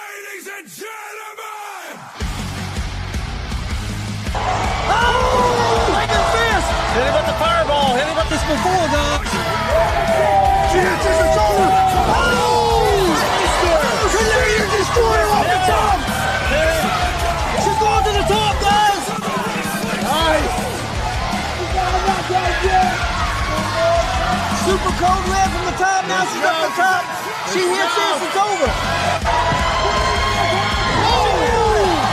Ladies and gentlemen! Oh! Like a fist! Hit him with the fireball. Hit him with this before, though. Chances, it's over! Oh! Canadian Destroyer off the top! She's going to the top, guys! Nice! Super cold red from the top. Now she's up the top. She hits this, it's over. Oh!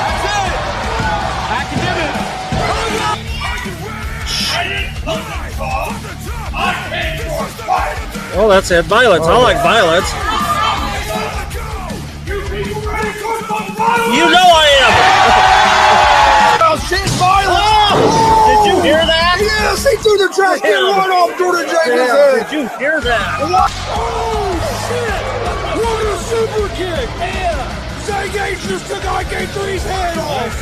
That's it! Academic. Oh, that's it. Violets. I like violets. You know I am. Oh, shit, violence! Oh! Did you hear that? Yes, he threw the trash can right off Jordan Jenkins' head. Did you hear that? What? Oh, shit! What a super kick! Yeah. Zay Gage just took IK3's head off.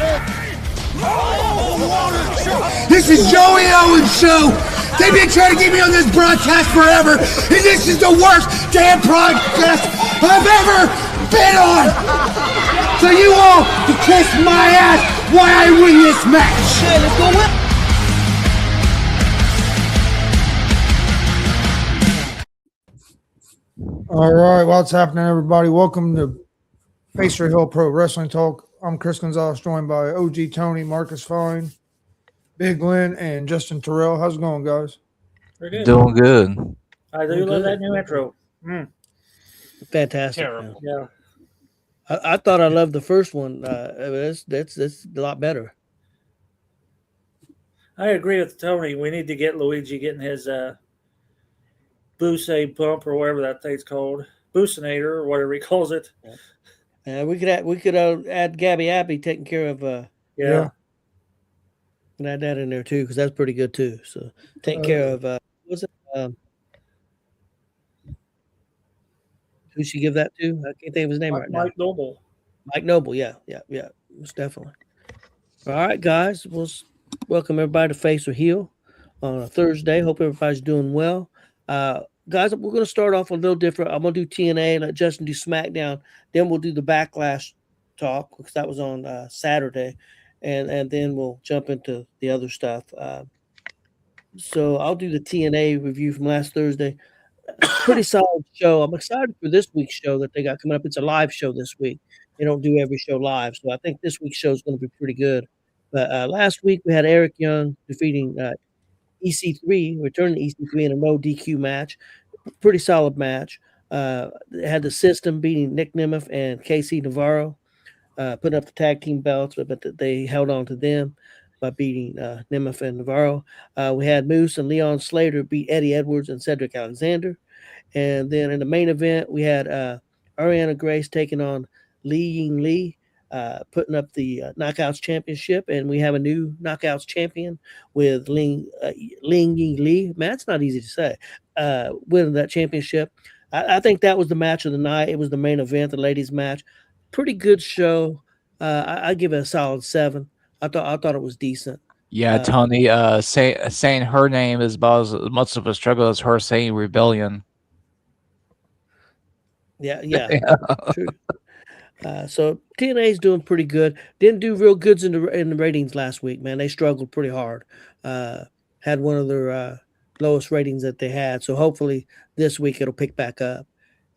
Oh, what a show! This is Joey Owens' show. They've been trying to get me on this broadcast forever, and this is the worst damn broadcast I've ever been on. So you all can kiss my ass while I win this match. Okay, let's go with. All right, what's happening, everybody? Welcome to Facer Hill Pro Wrestling Talk. I'm Chris Gonzalez, joined by OG Tony, Marcus Fine, Big Lynn, and Justin Terrell. How's it going, guys? We're good. Doing good. I do love that new intro. Fantastic. Terrible. Man. Yeah. I thought I loved the first one. That's a lot better. I agree with Tony. We need to get Luigi getting his Boost pump or whatever that thing's called, Boostinator or whatever he calls it. We could add Gabby Abbey taking care of. Yeah. And add that in there too because that's pretty good too. So taking care of. Was it? Who should give that to? I can't think of his name right now. Mike Noble. Mike Noble. Yeah, most definitely. All right, guys. Welcome everybody to Face or Heel on a Thursday. Hope everybody's doing well. Guys, we're going to start off a little different. I'm going to do TNA and let Justin do SmackDown. Then we'll do the Backlash talk because that was on Saturday. And then we'll jump into the other stuff. So I'll do the TNA review from last Thursday. Pretty solid show. I'm excited for this week's show that they got coming up. It's a live show this week. They don't do every show live. So I think this week's show is going to be pretty good. But last week we had Eric Young defeating EC3, returning EC3 in a no DQ match. Pretty solid match. They had the System beating Nick Nemeth and KC Navarro, putting up the tag team belts, but they held on to them by beating Nemeth and Navarro. We had Moose and Leon Slater beat Eddie Edwards and Cedric Alexander. And then in the main event, we had Ariana Grace taking on Li Ying Li, putting up the Knockouts Championship, and we have a new Knockouts champion with Ling Ying Li. Man, that's not easy to say. Winning that championship, I think that was the match of the night. It was the main event, the ladies' match. Pretty good show. I give it a solid 7. I thought it was decent. Yeah, Tony. Saying her name is about as much of a struggle as her saying Rebellion. Yeah. True. So TNA is doing pretty good. Didn't do real goods in the ratings last week, man. They struggled pretty hard. Had one of their lowest ratings that they had. So hopefully this week it'll pick back up.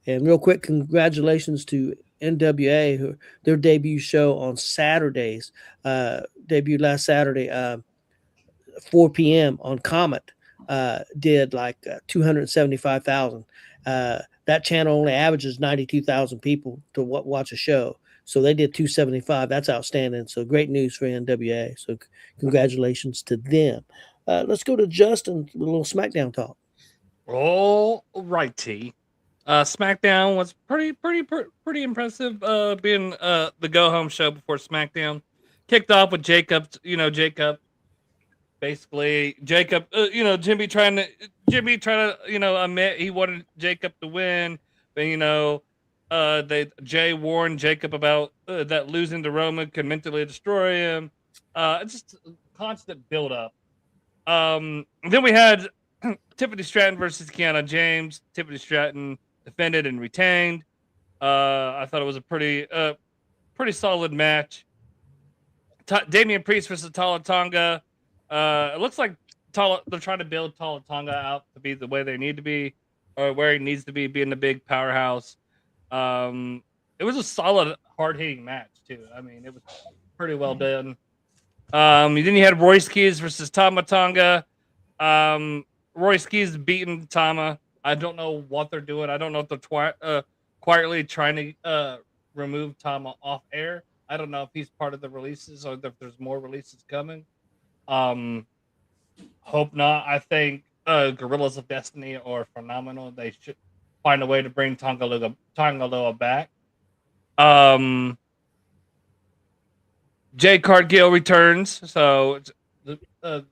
And real quick, congratulations to NWA, their debut show on Saturdays. Debuted last Saturday, 4 p.m. on Comet. Did like 275,000. That channel only averages 92,000 people to watch a show. So they did 275. That's outstanding. So great news for NWA. So congratulations to them. Let's go to Justin with a little SmackDown talk. All righty. SmackDown was pretty impressive. Being the go home show before SmackDown, kicked off with Jacob. Basically, Jacob. Jimmy trying to admit he wanted Jacob to win, but Jay warned Jacob about that losing to Roman could mentally destroy him. Just constant build up. Then we had Tiffany Stratton versus Kiana James. Tiffany Stratton defended and retained. I thought it was a pretty solid match. Damian Priest versus Tala Tonga. It looks like they're trying to build Tala Tonga out to be the way they need to be, or where he needs to be, being the big powerhouse. It was a solid, hard-hitting match too. I mean, it was pretty well done. Then you had Royce Keys versus Tama Tonga. Royce Keys beating Tama. I don't know what they're doing. I don't know if they're quietly trying to remove Tama off air. I don't know if he's part of the releases or if there's more releases coming. Hope not. I think Gorillas of Destiny are phenomenal. They should find a way to bring Tonga Loa back. Jade Cargill returns, so the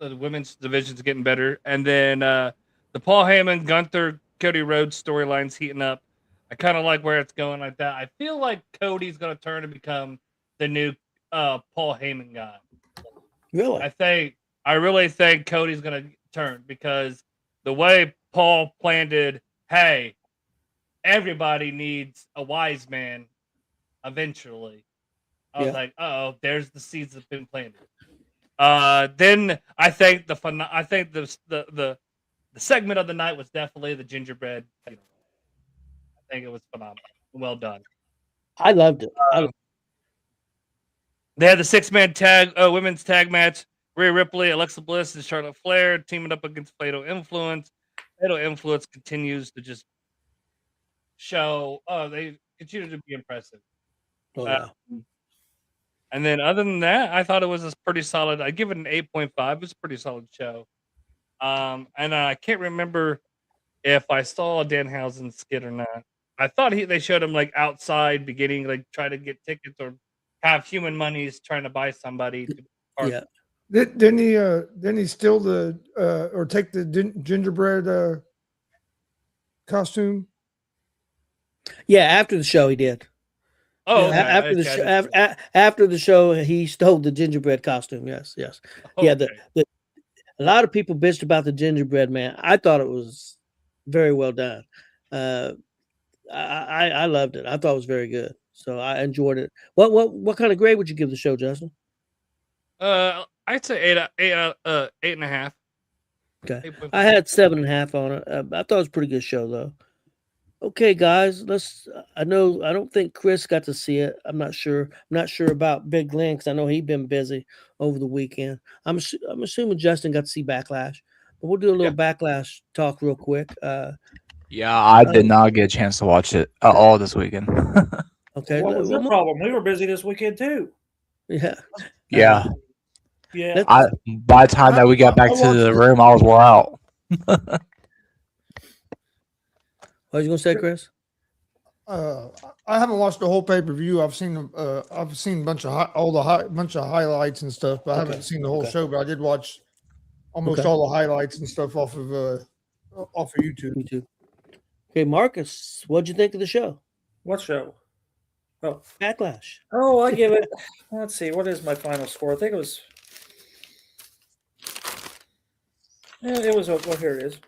women's division's getting better. And then the Paul Heyman, Gunther, Cody Rhodes storylines heating up. I kind of like where it's going like that. I feel like Cody's going to turn and become the new Paul Heyman guy. Really? I really think Cody's going to turn, because the way Paul planned it, hey, everybody needs a wise man eventually. I was like, oh, there's the seeds that have been planted. Then I think the segment of the night was definitely the gingerbread. I think it was phenomenal. Well done. I loved it. They had the 6-man women's tag match. Rhea Ripley, Alexa Bliss, and Charlotte Flair teaming up against Fatal Influence. Fatal Influence continues to just show. They continue to be impressive. And then other than that, I thought it was a pretty solid. I give it an 8.5. It was a pretty solid show. And I can't remember if I saw Danhausen skit or not. I thought they showed him like outside beginning, like try to get tickets or have human monies trying to buy somebody. Didn't he steal the or take the gingerbread costume? Yeah, after the show he did. Oh, okay. After the show, he stole the gingerbread costume. Yes. Okay. Yeah, a lot of people bitched about the gingerbread man. I thought it was very well done. I loved it. I thought it was very good. So I enjoyed it. What kind of grade would you give the show, Justin? I'd say 8.5. Okay, I had 7.5 on it. I thought it was a pretty good show though. Okay, guys, I don't think Chris got to see it. I'm not sure. I'm not sure about Big Glenn because I know he'd been busy over the weekend. I'm assuming Justin got to see Backlash, but we'll do a little Backlash talk real quick. Yeah, I did not get a chance to watch it at all this weekend. Okay, what was the problem? We were busy this weekend too. Yeah. Yeah. Yeah. By the time that we got back to the room, I was wore out. What was you gonna say, Chris? I haven't watched the whole pay-per-view. I've seen a bunch of highlights and stuff, but I haven't seen the whole show. But I did watch almost all the highlights and stuff off of YouTube. Okay, Marcus, what'd you think of the show? What show? Oh, Backlash. Oh, I give it. Let's see. What is my final score? I think it was. Yeah, it was. Well, here it is.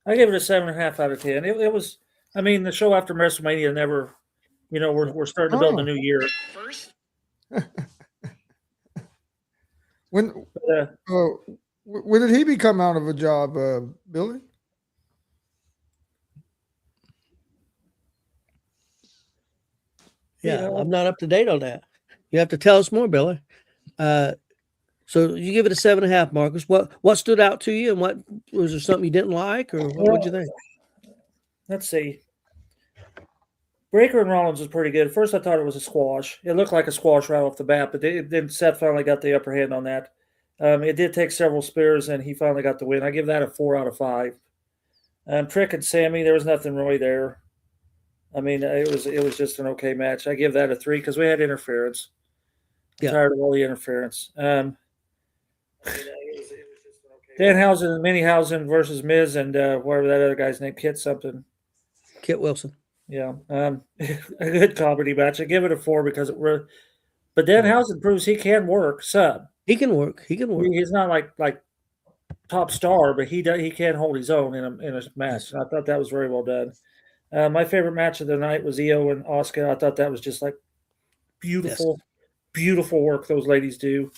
I gave it a 7.5 out of 10. It was. I mean, the show after WrestleMania never. We're starting to build a new year. When did he become out of a job, Billy? Yeah, I'm not up to date on that. You have to tell us more, Billy. So you give it a 7.5, Marcus. What stood out to you, and what was there something you didn't like, or what did you think? Let's see. Breaker and Rollins was pretty good. At first, I thought it was a squash. It looked like a squash right off the bat, but then Seth finally got the upper hand on that. It did take several spears, and he finally got the win. I give that a 4 out of 5. Trick and Sammy, there was nothing really there. I mean, it was just an okay match. I give that a 3 because we had interference. I'm tired of all the interference. Danhausen and Minihausen versus Miz and whatever that other guy's name, Kit Kit Wilson. Yeah, a good comedy match. I give it a 4 because but Danhausen proves he can work sub. He can work. He's not like top star, but he can hold his own in a match. I thought that was very well done. My favorite match of the night was Io and Asuka. I thought that was just like beautiful, beautiful work those ladies do.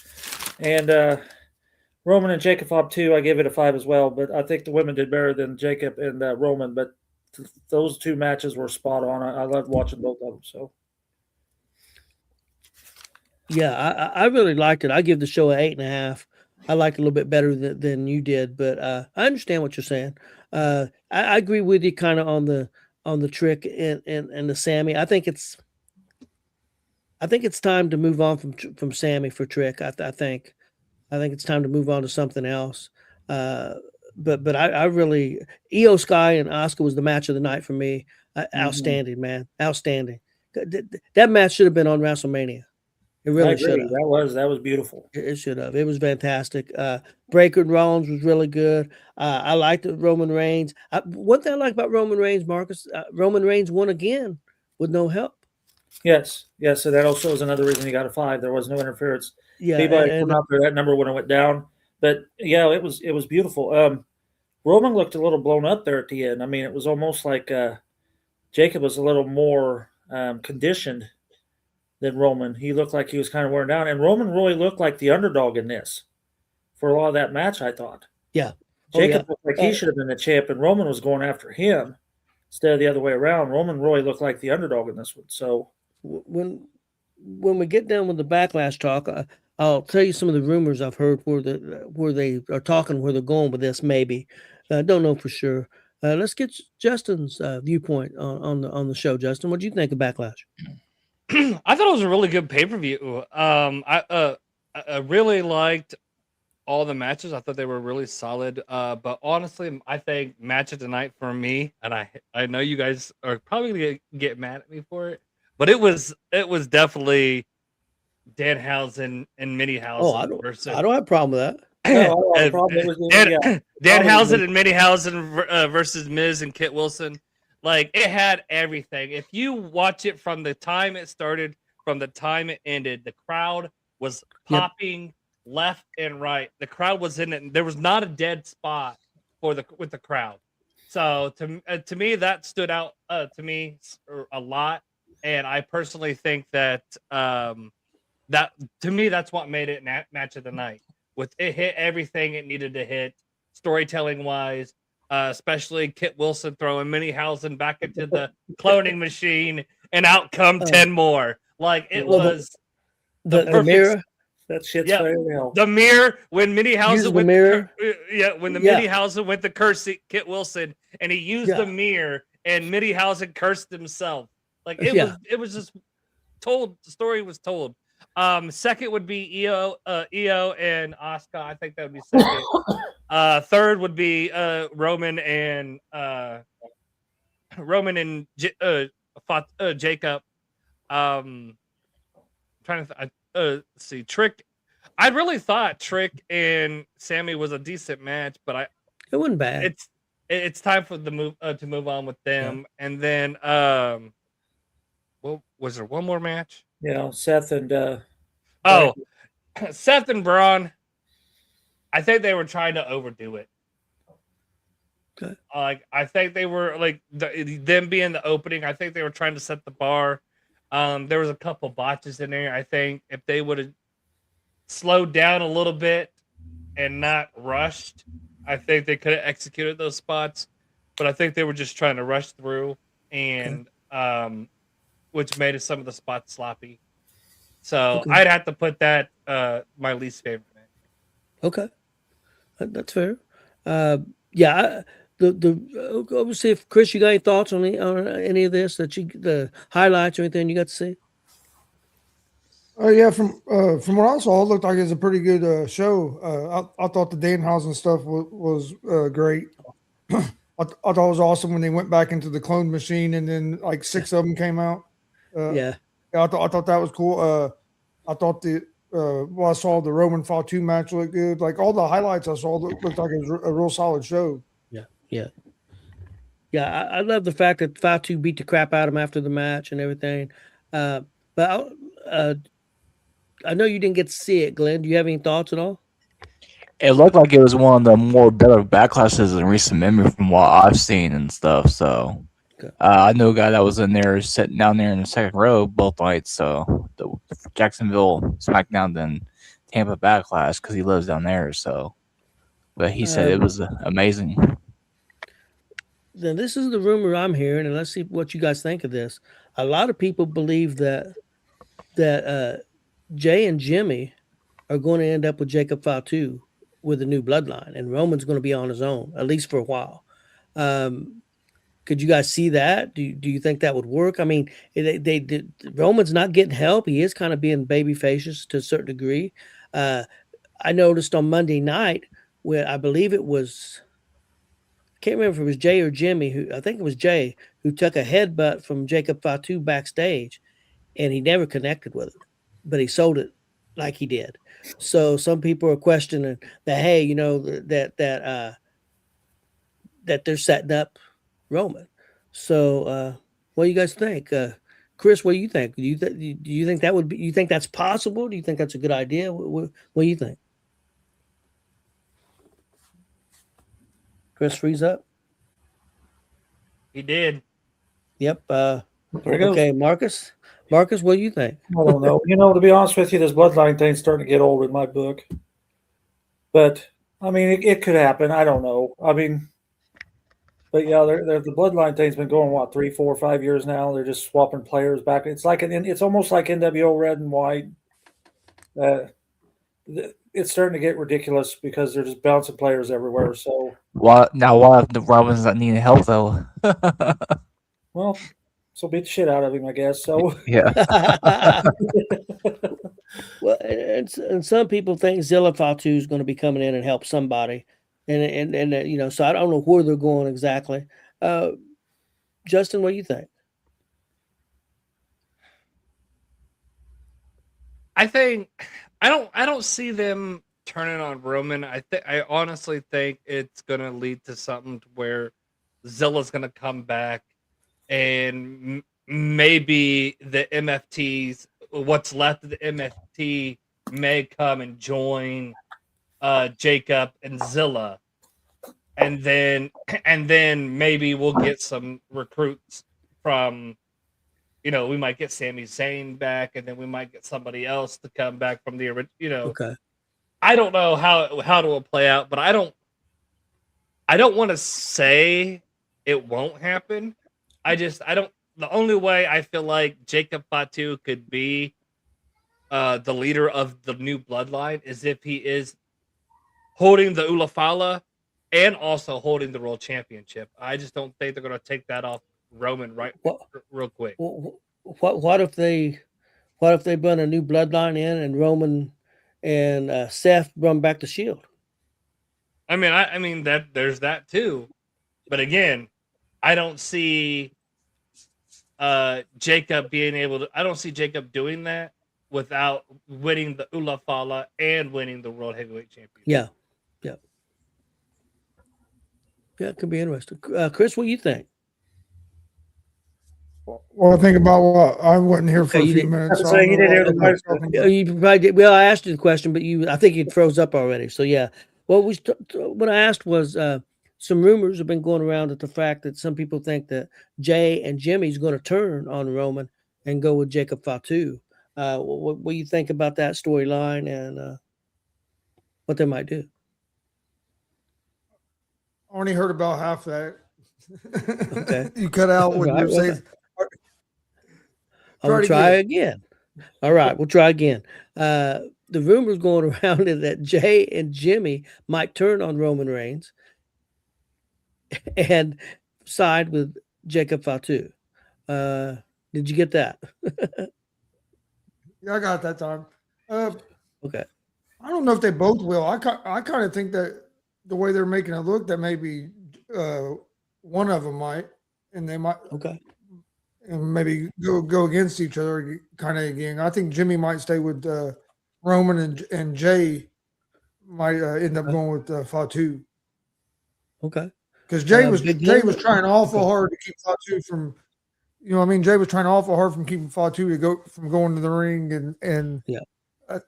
And Roman and Jacob Fob too, I give it a 5 as well. But I think the women did better than Jacob and Roman. But those two matches were spot on. I loved watching both of them. So Yeah, I really liked it. I give the show an 8.5. I like it a little bit better than you did, but I understand what you're saying. I agree with you kind of on the Trick and the Sammy. I think it's time to move on from Sammy for Trick. I think it's time to move on to something else. But I really Io Sky and Asuka was the match of the night for me. Outstanding, man, outstanding. That match should have been on WrestleMania. It really should have. That was beautiful. It should have. It was fantastic. Breaker and Rollins was really good. I liked Roman Reigns. One thing I like about Roman Reigns, Marcus, Roman Reigns won again with no help. Yes. So that also is another reason he got a 5. There was no interference. Yeah, anybody put out there, that number would have went down. But yeah, it was beautiful. Roman looked a little blown up there at the end. I mean, it was almost like Jacob was a little more conditioned than Roman. He looked like he was kind of worn down, and Roman really looked like the underdog in this for a lot of that match, I thought. Yeah. Jacob looked like he should have been the champ, and Roman was going after him instead of the other way around. Roman really looked like the underdog in this one. So when we get done with the Backlash talk, I'll tell you some of the rumors I've heard where they are talking, where they're going with this. Maybe don't know for sure. Let's get Justin's viewpoint on the show. Justin, what do you think of Backlash? I thought it was a really good pay-per-view. I really liked all the matches. I thought they were really solid. But honestly, I think match of the night for me, and I know you guys are probably gonna get mad at me for it, but it was definitely Danhausen and Minihausen. Oh, I don't have a problem with that. Danhausen and Minihausen versus Miz and Kit Wilson. Like, it had everything. If you watch it from the time it started, from the time it ended, the crowd was popping left and right. The crowd was in it. There was not a dead spot with the crowd. So to me, that stood out to me a lot. And I personally think that that to me, that's what made it match of the night. It hit everything it needed to hit, storytelling wise. Especially Kit Wilson throwing Minihausen back into the cloning machine, and out come 10 more. Like, it was the mirror. That shit's very real. The mirror, when Minihausen went Minihausen went to curse Kit Wilson, and he used the mirror, and Minihausen cursed himself. Like, it was just told. The story was told. Second would be Io and Asuka. I think that would be second. Third would be Roman and Jacob. Trying to see Trick. I really thought Trick and Sammy was a decent match, but it wasn't bad. It's time for the move to move on with them, and then well, was there one more match? Yeah, Seth and Seth and Braun. I think they were trying to overdo it. Okay. I think they were them being the opening. I think they were trying to set the bar. There was a couple botches in there. I think if they would have slowed down a little bit and not rushed, I think they could have executed those spots. But I think they were just trying to rush through, and which made some of the spots sloppy. So I'd have to put that my least favorite match. Okay. That's fair. Obviously, if Chris, you got any thoughts on any of this the highlights or anything you got to see? Yeah, from what I saw, it looked like it was a pretty good show. I thought the Danhausen stuff was great. I thought it was awesome when they went back into the clone machine and then like 6 of them came out. I thought that was cool. I thought I saw the Roman Fatu match look good. Like, all the highlights I saw looked like it was a real solid show. Yeah. I love the fact that Fatu beat the crap out of him after the match and everything. But I know you didn't get to see it, Glenn. Do you have any thoughts at all? It looked like it was one of the more better backlashes in recent memory from what I've seen and stuff. So I know a guy that was in there sitting down there in the second row both nights. So the Jacksonville SmackDown, then Tampa Backlash, because he lives down there. So, but he said it was amazing. Then this is the rumor I'm hearing, and let's see what you guys think of this. A lot of people believe that Jay and Jimmy are going to end up with Jacob Fatu with a new bloodline, and Roman's going to be on his own, at least for a while. Could you guys see that? Do you think that would work? I mean, Roman's not getting help. He is kind of being babyfacious to a certain degree. I noticed on Monday night where I believe it was, I can't remember if it was Jay or Jimmy, who I think it was Jay, who took a headbutt from Jacob Fatu backstage, and he never connected with it, but he sold it like he did. So some people are questioning that, hey, you know, that they're setting up Roman. So what do you guys think? Chris, what do you think? Do you think that would be, you think that's possible? Do you think that's a good idea? What do you think? Chris, freeze up. He did. Yep. There he goes. Okay, Marcus, what do you think? I don't know. You know, to be honest with you, this bloodline thing's starting to get old in my book. But I mean, it could happen. I don't know. I mean, but yeah, the bloodline thing's been going what 3, 4, 5 years now. They're just swapping players back. It's like it's almost like NWO Red and White. It's starting to get ridiculous because they're just bouncing players everywhere. So What if the Roman's not needing help though? well, so beat the shit out of him, I guess. So Yeah. Well, and some people think Zilla Fatu is going to be coming in and help somebody, and you know, so I don't know where they're going exactly. Justin, what do you think? I think I don't see them turning on Roman. I honestly think it's gonna lead to something to where Zilla's gonna come back, and maybe the MFTs, what's left of the MFT, may come and join Jacob and Zilla, and then maybe we'll get some recruits from. You know, we might get Sami Zayn back, and then we might get somebody else to come back from the original. You know, Okay. I don't know how it will play out, but I don't want to say it won't happen. I don't. The only way I feel like Jacob Fatu could be the leader of the new bloodline is if he is holding the Ulafala and also holding the World Championship. I just don't think they're going to take that off Roman real quick. What if they run a new bloodline in and Roman and Seth run back the Shield? I mean that there's that too, but again, I don't see Jacob being able to. I don't see Jacob doing that without winning the Ulafala and winning the World Heavyweight Championship. Yeah, it could be interesting. Chris, what do you think? Well, think about what I wasn't here for a few minutes. So you didn't hear the question. You probably did. Well, I asked you the question, but I think it froze up already. So yeah. Well, what I asked was some rumors have been going around at the fact that some people think that Jay and Jimmy's going to turn on Roman and go with Jacob Fatu. What do you think about that storyline and what they might do? I only heard about half that. Okay. You cut out what you were saying. I'll try again. All right, we'll try again. The rumors going around is that Jay and Jimmy might turn on Roman Reigns and side with Jacob Fatu. Did you get that? Yeah, I got it that time. Okay. I don't know if they both will. I kind of think that the way they're making it look, that maybe one of them might, and they might. Okay. And maybe go against each other kind of again. I think Jimmy might stay with Roman, and Jay might end up going with Fatu. Okay. Because Jay was trying awful hard to keep Fatu from, you know what I mean? Jay was trying awful hard from keeping Fatu from going to the ring and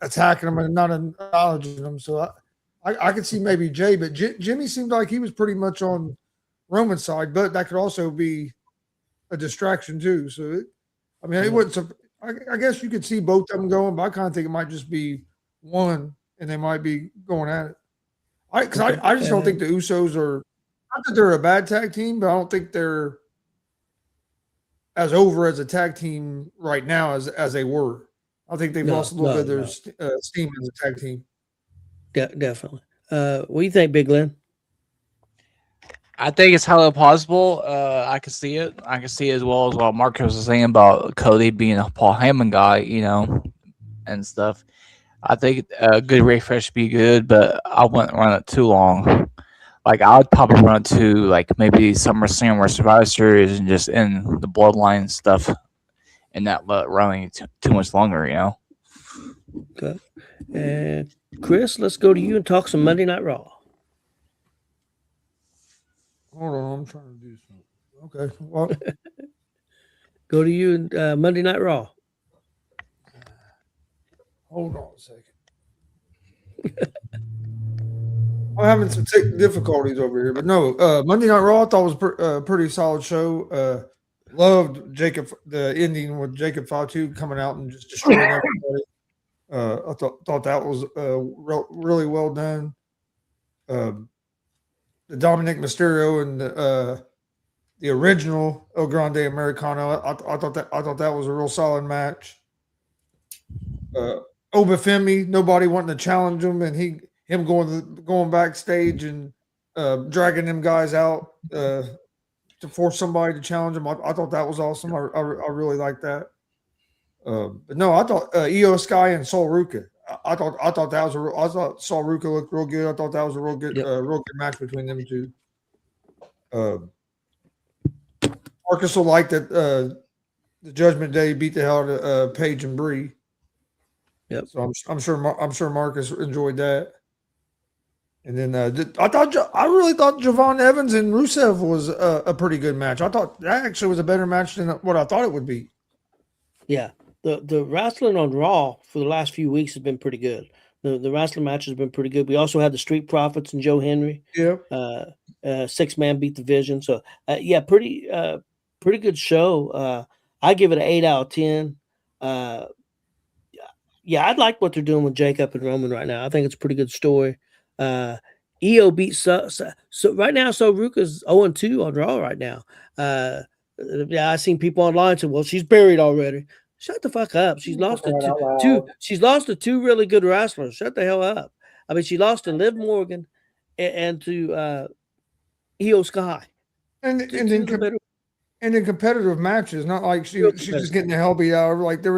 attacking him and not acknowledging him. So I could see maybe Jay, but Jimmy seemed like he was pretty much on Roman's side, but that could also be a distraction too. So, I mean, it wouldn't. I guess you could see both of them going, but I kind of think it might just be one, and they might be going at it. I just don't think the Usos are. Not that they're a bad tag team, but I don't think they're as over as a tag team right now as they were. I think they've lost a little bit of their steam as a tag team. Definitely. What do you think, Big Glenn? I think it's highly possible. I can see it. I can see it as well as what Marcus was saying about Cody being a Paul Heyman guy, and stuff. I think a good refresh would be good, but I wouldn't run it too long. Like, I would probably run it to, like, maybe SummerSlam or Survivor Series and just end the bloodline stuff and not let it run too much longer, Okay. And Chris, let's go to you and talk some Monday Night Raw. Hold on, I'm trying to do something. Okay. Well, go to you and Monday Night Raw. Hold on a second. I'm having some difficulties over here, but no. Monday Night Raw I thought was a pretty solid show. Loved the ending with Jacob Fatu coming out and just destroying everybody. I thought that was really well done. The Dominic Mysterio and the original El Grande Americano. I thought that was a real solid match. Obafemi, nobody wanting to challenge him, and him going backstage and dragging them guys out to force somebody to challenge him. I thought that was awesome. I really liked that. But no, I thought Io Sky and Sol Ruka. I thought that was I thought Sol Ruka looked real good. I thought that was a real good match between them two. Marcus will like that the Judgment Day beat the hell out of Paige and Bree. Yep. So I'm sure Marcus enjoyed that. And then I really thought Javon Evans and Rusev was a pretty good match. I thought that actually was a better match than what I thought it would be. Yeah. The wrestling on Raw for the last few weeks has been pretty good. The wrestling match has been pretty good. We also had the Street Profits and Joe Henry. Yeah. 6-man beat the Vision. So pretty good show. I give it an 8 out of 10. I'd like what they're doing with Jacob and Roman right now. I think it's a pretty good story. EO beat so right now. So Ruka's 0-2 on Raw right now. I seen people online say, "Well, she's buried already." Shut the fuck up. She's lost to two. She's lost to two really good wrestlers. Shut the hell up. I mean, she lost to Liv Morgan and to Io Sky. And in competitive matches, not like she's just getting the hell beat out of her. Like there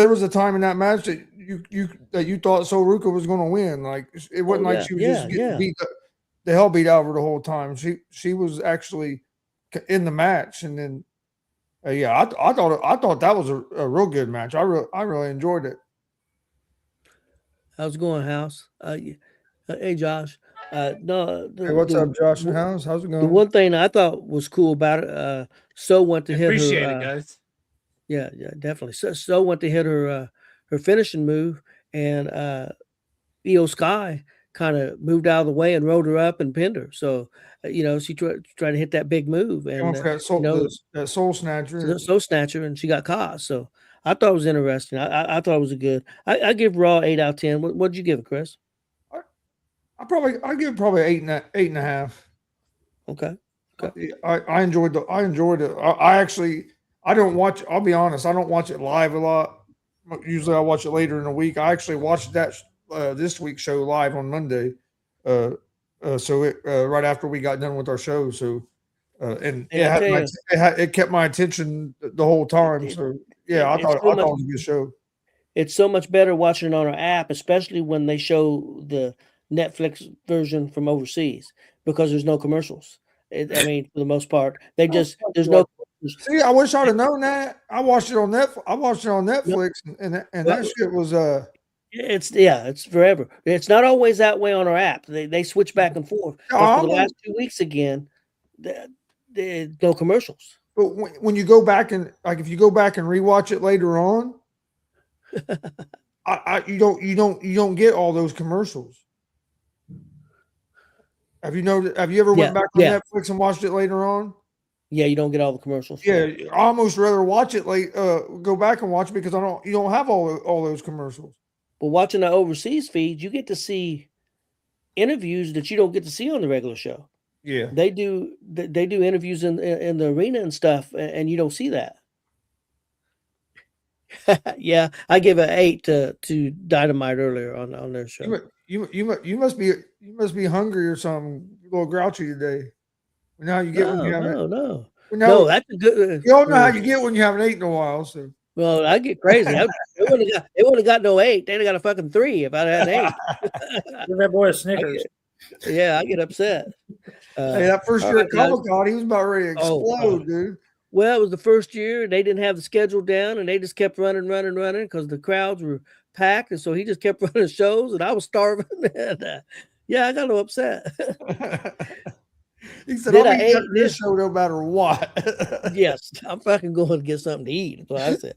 was a time in that match that you thought Sol Ruka was going to win. Like it wasn't like she was just getting beat the hell beat out of her the whole time. She was actually in the match, and then I thought that was a real good match. I really enjoyed it. How's it going, House? Hey, Josh. Hey, what's up, Josh and House? How's it going? The one thing I thought was cool about it, So went to hit her. Appreciate it, guys. Yeah, definitely. So went to hit her finishing move, and Io Sky kind of moved out of the way and rolled her up and pinned her. So she tried to hit that big move, and that soul snatcher, and she got caught. So I thought it was interesting. I thought it was a good. I give Raw 8 out of 10. What'd you give it, Chris? I give it probably 8.5. Okay. I enjoyed it. I don't watch. I'll be honest. I don't watch it live a lot. Usually, I watch it later in the week. I actually watched that this week's show live on Monday. Right after we got done with our show. So, it kept my attention the whole time. So, I thought it was a good show. It's so much better watching it on our app, especially when they show the Netflix version from overseas, because there's no commercials. For the most part, there's no. See, I wish I'd have known that. I watched it on Netflix, and that shit was It's forever. It's not always that way on our app. They switch back and forth. For the last 2 weeks again, no commercials. But when you go back and if you go back and rewatch it later on, you don't get all those commercials. Have you ever went back on Netflix and watched it later on? Yeah, you don't get all the commercials. Yeah, I almost rather watch it go back and watch it because you don't have all those commercials. But watching the overseas feeds, you get to see interviews that you don't get to see on the regular show. Yeah. They do interviews in the arena and stuff, and you don't see that. Yeah, I give an 8 to Dynamite earlier on their show. You must be hungry or something. A little grouchy today. Now you get when you haven't. No. No, No, that's a good. You all know how you get when you haven't eaten in a while. So. Well, I get crazy. They wouldn't have got no 8. They'd have got a fucking 3 if I'd had an 8. Give that boy a Snickers. I get upset. Hey, that first year at Comic-Con, he was about ready to explode, dude. Well, it was the first year. They didn't have the schedule down, and they just kept running because the crowds were packed, and so he just kept running shows, and I was starving. And, I got a little upset. He said, "I'll be getting this show no matter what." Yes, I'm fucking going to get something to eat. That's what I said.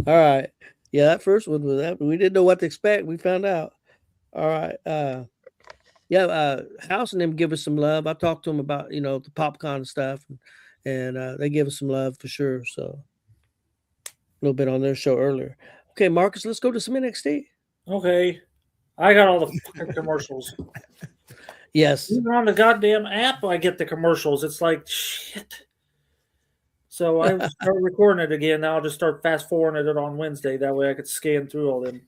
All right. Yeah, that first one was that. We didn't know what to expect. We found out. All right. House and them give us some love. I talked to them about, the popcorn and stuff, and they give us some love for sure. So a little bit on their show earlier. Okay, Marcus, let's go to some NXT. Okay. I got all the fucking commercials. Yes. Even on the goddamn app, I get the commercials. It's like, shit. So I start recording it again. Now I'll just start fast forwarding it on Wednesday. That way I could scan through all them.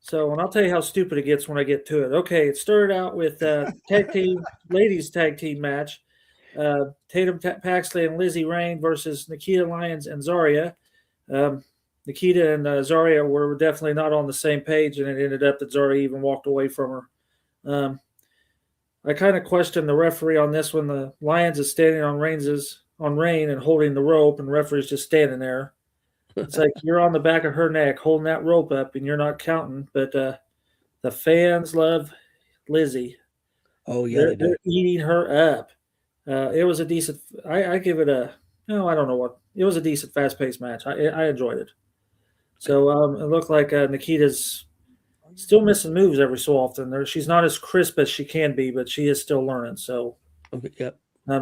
So, and I'll tell you how stupid it gets when I get to it. Okay, it started out with ladies tag team match. Tatum Paxley and Lizzie Rain versus Nikita Lyons and Zarya. Nikita and Zarya were definitely not on the same page, and it ended up that Zarya even walked away from her. I kind of questioned the referee on this one. The Lyons is standing on Rain and holding the rope, and the referee's just standing there. It's like you're on the back of her neck holding that rope up, and you're not counting. But the fans love Lizzie. Oh yeah, they're eating her up. It was a decent. I give it a. No, I don't know what. It was a decent, fast-paced match. I enjoyed it. So it looked like Nikita's still missing moves every so often. She's not as crisp as she can be, but she is still learning. So,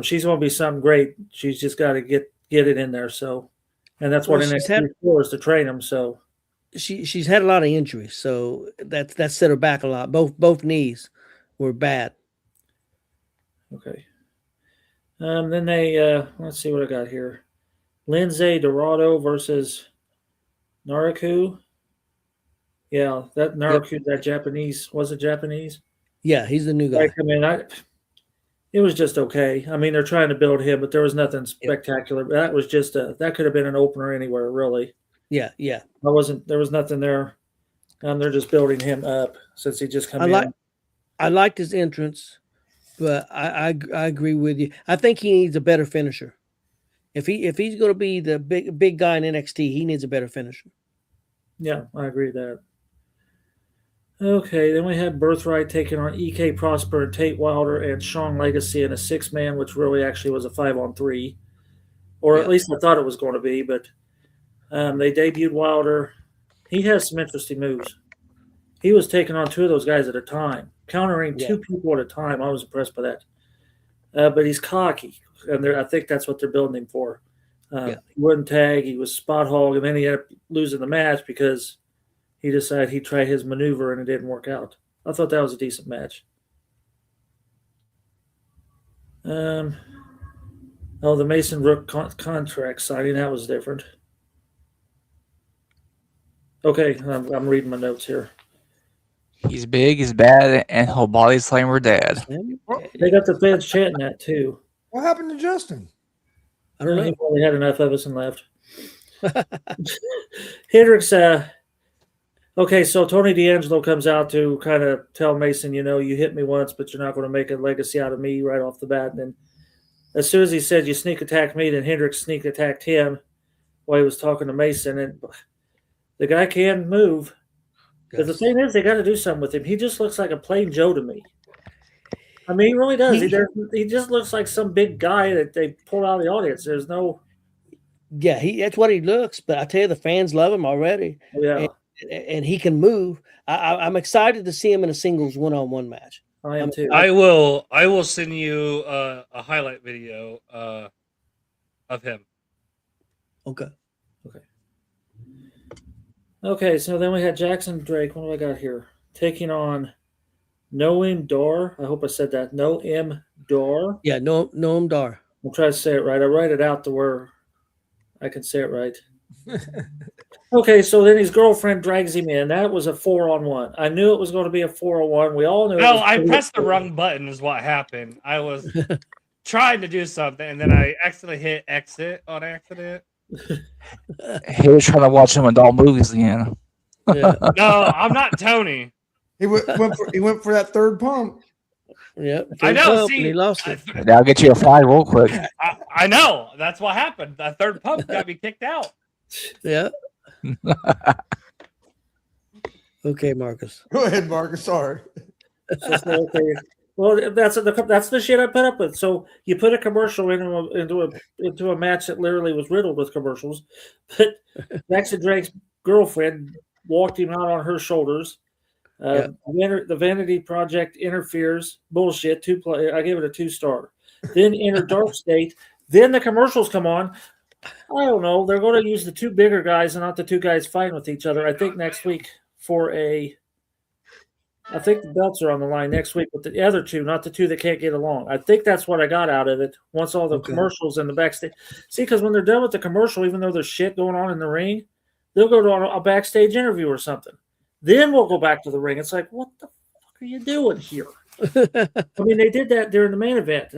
she's going to be something great. She's just got to get it in there. So, and that's what NXT is to train them. So, she's had a lot of injuries, so that set her back a lot. Both knees were bad. Okay. Then they let's see what I got here. Lindsay Dorado versus Naraku. Yeah, that Naraku, that Japanese, was it Japanese? Yeah, he's the new guy. It was just okay. I mean, they're trying to build him, but there was nothing spectacular. That was just that could have been an opener anywhere, really. Yeah. There was nothing there. They're just building him up since he just come in. I liked his entrance, but I agree with you. I think he needs a better finisher. If he's going to be the big guy in NXT, he needs a better finisher. Yeah, I agree with that. Okay, then we had Birthright taking on EK Prosper and Tate Wilder and Sean Legacy in a 6-man, which really actually was a 5-on-3, or at least I thought it was going to be. But they debuted Wilder. He has some interesting moves. He was taking on 2 of those guys at a time, countering 2 people at a time. I was impressed by that. But he's cocky, and I think that's what they're building him for. He wouldn't tag. He was spot hog, and then he ended up losing the match because he decided he'd try his maneuver, and it didn't work out. I thought that was a decent match. The Mason Rook contract signing, that was different. Okay, I'm reading my notes here. He's big, he's bad, and he'll body slam her dad. They got the fans chanting that, too. What happened to Justin? I don't know. He probably had enough of us and left. Hendricks, okay, so Tony D'Angelo comes out to kind of tell Mason, you hit me once, but you're not going to make a legacy out of me right off the bat. And then as soon as he said, you sneak attack me, then Hendricks sneak attacked him while he was talking to Mason. And the guy can move. But the thing is, they got to do something with him. He just looks like a plain Joe to me. I mean, he really does. He just looks like some big guy that they pull out of the audience. There's no. Yeah, that's what he looks. But I tell you, the fans love him already. Yeah, and he can move. I'm excited to see him in a singles one-on-one match. I am too. I will send you a highlight video of him. Okay. Okay, so then we had Jackson Drake. What do I got here? Taking on Noam Dar. I hope I said that. Noam Dar. Yeah, Noam Dar. I'll try to say it right. I write it out to where I can say it right. Okay, so then his girlfriend drags him in. That was a 4-on-1. I knew it was going to be a 4-on-1. We all knew. No, I pressed the wrong button is what happened. I was trying to do something, and then I accidentally hit exit on accident. He was trying to watch some adult movies again. Yeah. No, I'm not Tony. He went for that third pump. Yeah. I know. And See, he lost it. Now I'll get you a flag real quick. I know. That's what happened. That third pump got me kicked out. Yeah. Okay, Marcus. Go ahead, Marcus. Sorry. Okay. Well, that's the shit I put up with. So you put a commercial into a match that literally was riddled with commercials, but Jackson Drake's girlfriend walked him out on her shoulders. The Vanity Project interferes. Bullshit. I gave it a 2-star. Then enter Dark State. Then the commercials come on. I don't know. They're going to use the 2 bigger guys and not the 2 guys fighting with each other. I think next week I think the belts are on the line next week with the other 2, not the 2 that can't get along. I think that's what I got out of it once all the commercials and the backstage. See, because when they're done with the commercial, even though there's shit going on in the ring, they'll go to a backstage interview or something. Then we'll go back to the ring. It's like, what the fuck are you doing here? I mean, they did that during the main event.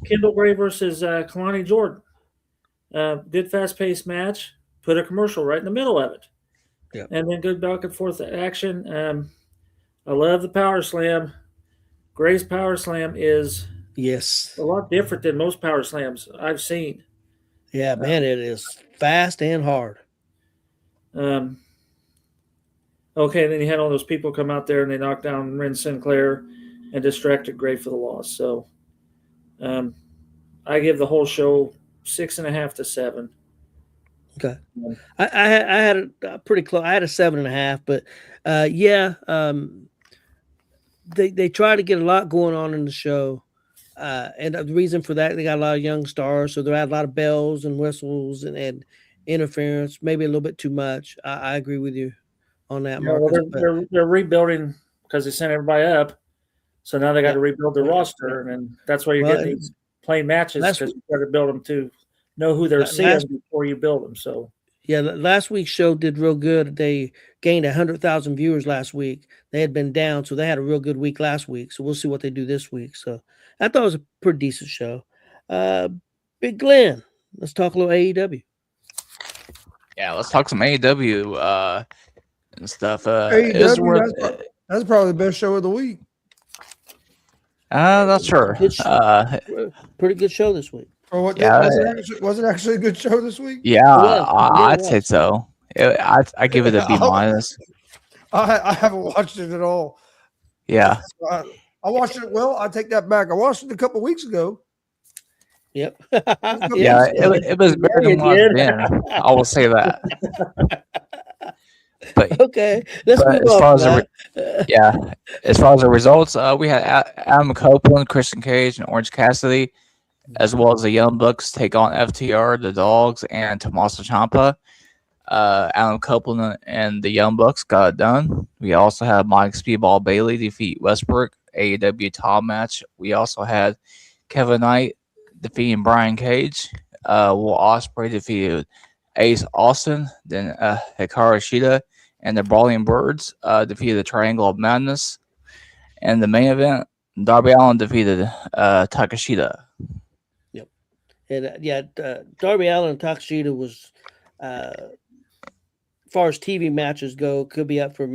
Kendall Gray versus Kalani Jordan. Good fast-paced match. Put a commercial right in the middle of it. Yeah. And then good back and forth action. I love the power slam. Gray's power slam is Yes. a lot different than most power slams I've seen. Yeah, man, it is fast and hard. Okay, then you had all those people come out there and they knocked down Ren Sinclair and distracted Gray for the loss. So I give the whole show 6.5 to 7. Okay. I had a pretty close. I had a 7.5, but they try to get a lot going on in the show. And the reason for that, they got a lot of young stars, so they had a lot of bells and whistles and interference, maybe a little bit too much. I agree with you on that, Marcus. Well, they're rebuilding because they sent everybody up, so now they got to rebuild their roster, and that's why you're getting these plain matches because you got to build them to know who they're seeing before you build them. So yeah, last week's show did real good. They gained 100,000 viewers last week. They had been down, so they had a real good week last week. So we'll see what they do this week. So I thought it was a pretty decent show. Big Glenn, let's talk a little AEW. Yeah, let's talk some AEW and stuff. AEW, that's probably the best show of the week. Not sure. Pretty good show this week. Or what? Yeah, was it actually a good show this week? Yeah, I'd say so. I give it a B minus. I haven't watched it at all. Yeah, I watched it. Well, I take that back. I watched it a couple weeks ago. Yep. Yeah, it was better than what it's been. I will say that. But okay, let's move as on. far as the results, we had Adam Copeland, Christian Cage, and Orange Cassidy, as well as the Young Bucks take on FTR, the Dogs, and Tommaso Ciampa. Adam Copeland and the Young Bucks got it done. We also had Mike Speedball Bailey defeat Westbrook, AEW title match. We also had Kevin Knight defeating Brian Cage. Will Ospreay defeated Ace Austin. Then Hikaru Shida and the Brawling Birds defeated the Triangle of Madness. And the main event, Darby Allin defeated Takeshita. Yep. And Darby Allin and Takeshita was, as far as TV matches go, could be up for.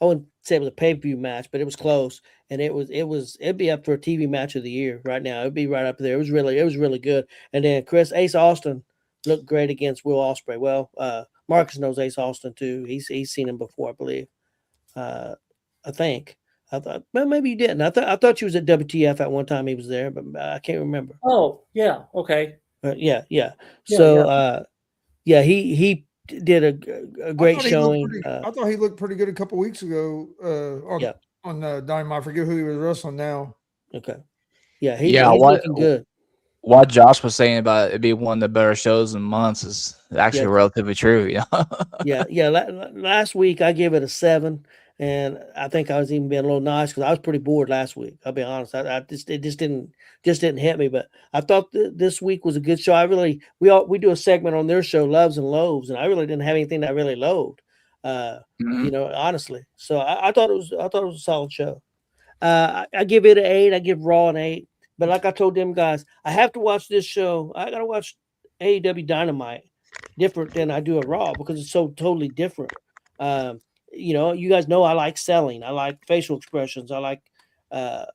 I wouldn't say it was a pay-per-view match, but it was close, and it'd be up for a TV match of the year right now. It'd be right up there. It was really good. And then Ace Austin looked great against Will Ospreay. Well, Marcus knows Ace Austin too. He's seen him before, I believe. I think. I thought, well, maybe he didn't. I thought she was at WTF at one time. He was there, but I can't remember. Oh yeah, okay. Yeah. So he did a great showing. I thought he looked pretty good a couple weeks ago on Dynamite. I forget who he was wrestling now. Okay. Yeah, he's looking good. what Josh was saying about it being one of the better shows in months is actually Yeah. relatively true. Yeah. Last week I gave it a 7, and I think I was even being a little nice because I was pretty bored last week. I'll be honest. It just didn't hit me. But I thought this week was a good show. We do a segment on their show, Loves and Loaves, and I really didn't have anything that I really loathed. Honestly. So I thought it was a solid show. I give it an 8. I give Raw an 8. But like I told them guys, I have to watch this show. I gotta watch AEW Dynamite different than I do a Raw because it's so totally different. You guys know I like selling. I like facial expressions. I like a